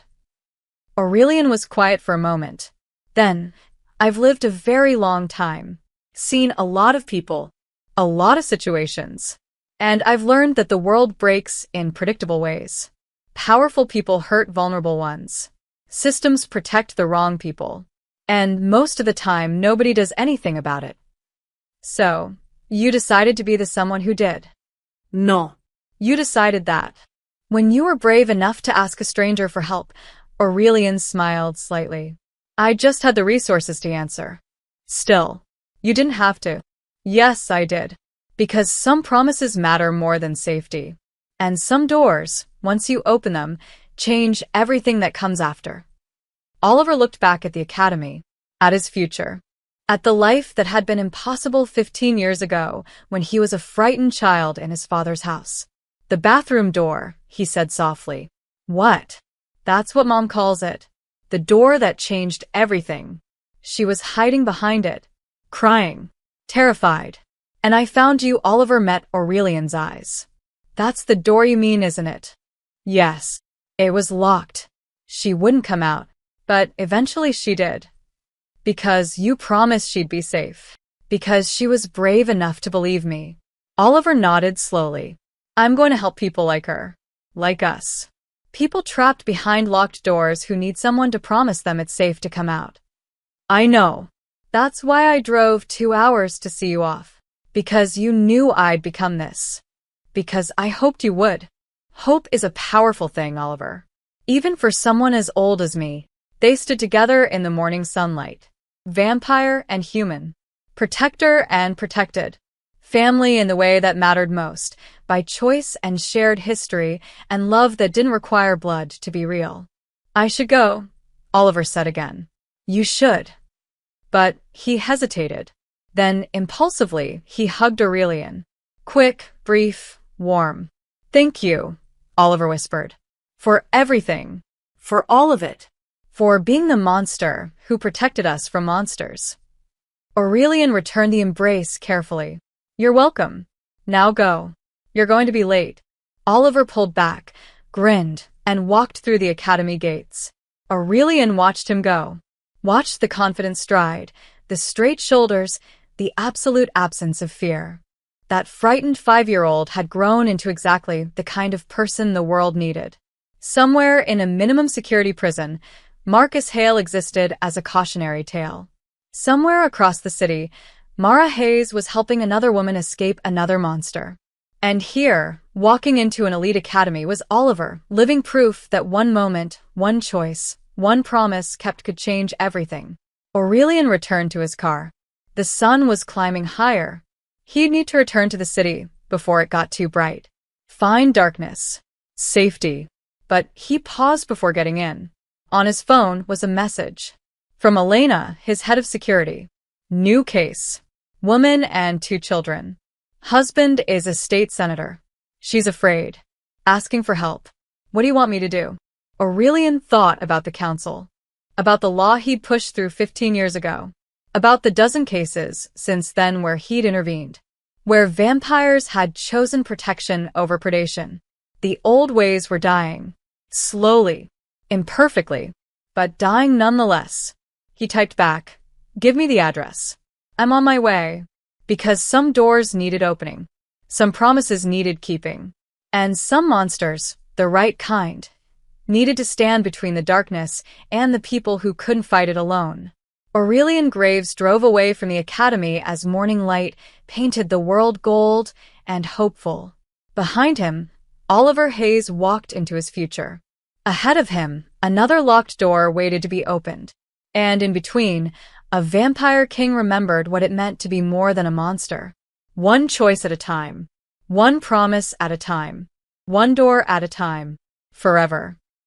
Aurelian was quiet for a moment. Then, I've lived a very long time, seen a lot of people, a lot of situations. And I've learned that the world breaks in predictable ways. Powerful people hurt vulnerable ones. Systems protect the wrong people. And most of the time, nobody does anything about it. So, you decided to be the someone who did. No. You decided that. When you were brave enough to ask a stranger for help, Aurelian smiled slightly. I just had the resources to answer. Still, you didn't have to. Yes, I did. Because some promises matter more than safety. And some doors, once you open them, change everything that comes after. Oliver looked back at the academy, at his future, at the life that had been impossible 15 years ago when he was a frightened child in his father's house. The bathroom door, he said softly. What? That's what Mom calls it. The door that changed everything. She was hiding behind it, crying, terrified. And I found you. Oliver met Aurelian's eyes. That's the door you mean, isn't it? Yes. It was locked. She wouldn't come out, but eventually she did. Because you promised she'd be safe. Because she was brave enough to believe me. Oliver nodded slowly. I'm going to help people like her. Like us. People trapped behind locked doors who need someone to promise them it's safe to come out. I know. That's why I drove 2 hours to see you off. Because you knew I'd become this. Because I hoped you would. Hope is a powerful thing, Oliver. Even for someone as old as me. They stood together in the morning sunlight. Vampire and human. Protector and protected. Family in the way that mattered most, by choice and shared history, and love that didn't require blood to be real. I should go, Oliver said again. You should. But he hesitated. Then, impulsively, he hugged Aurelian. Quick, brief, warm. Thank you, Oliver whispered. For everything. For all of it. For being the monster who protected us from monsters. Aurelian returned the embrace carefully. You're welcome. Now go. You're going to be late. Oliver pulled back, grinned, and walked through the academy gates. Aurelian watched him go. Watched the confident stride, the straight shoulders, the absolute absence of fear. That frightened 5-year-old had grown into exactly the kind of person the world needed. Somewhere in a minimum security prison, Marcus Hale existed as a cautionary tale. Somewhere across the city, Mara Hayes was helping another woman escape another monster. And here, walking into an elite academy, was Oliver, living proof that one moment, one choice, one promise kept could change everything. Aurelian returned to his car. The sun was climbing higher. He'd need to return to the city before it got too bright. Find darkness. Safety. But he paused before getting in. On his phone was a message. From Elena, his head of security. New case. Woman and 2 children. Husband is a state senator. She's afraid. Asking for help. What do you want me to do? Aurelian thought about the council. About the law he'd pushed through 15 years ago. About the dozen cases since then where he'd intervened. Where vampires had chosen protection over predation. The old ways were dying. Slowly. Imperfectly. But dying nonetheless. He typed back. Give me the address. I'm on my way. Because some doors needed opening. Some promises needed keeping. And some monsters, the right kind, needed to stand between the darkness and the people who couldn't fight it alone. Aurelian Graves drove away from the academy as morning light painted the world gold and hopeful. Behind him, Oliver Hayes walked into his future. Ahead of him, another locked door waited to be opened. And in between, a vampire king remembered what it meant to be more than a monster. One choice at a time. One promise at a time. One door at a time. Forever.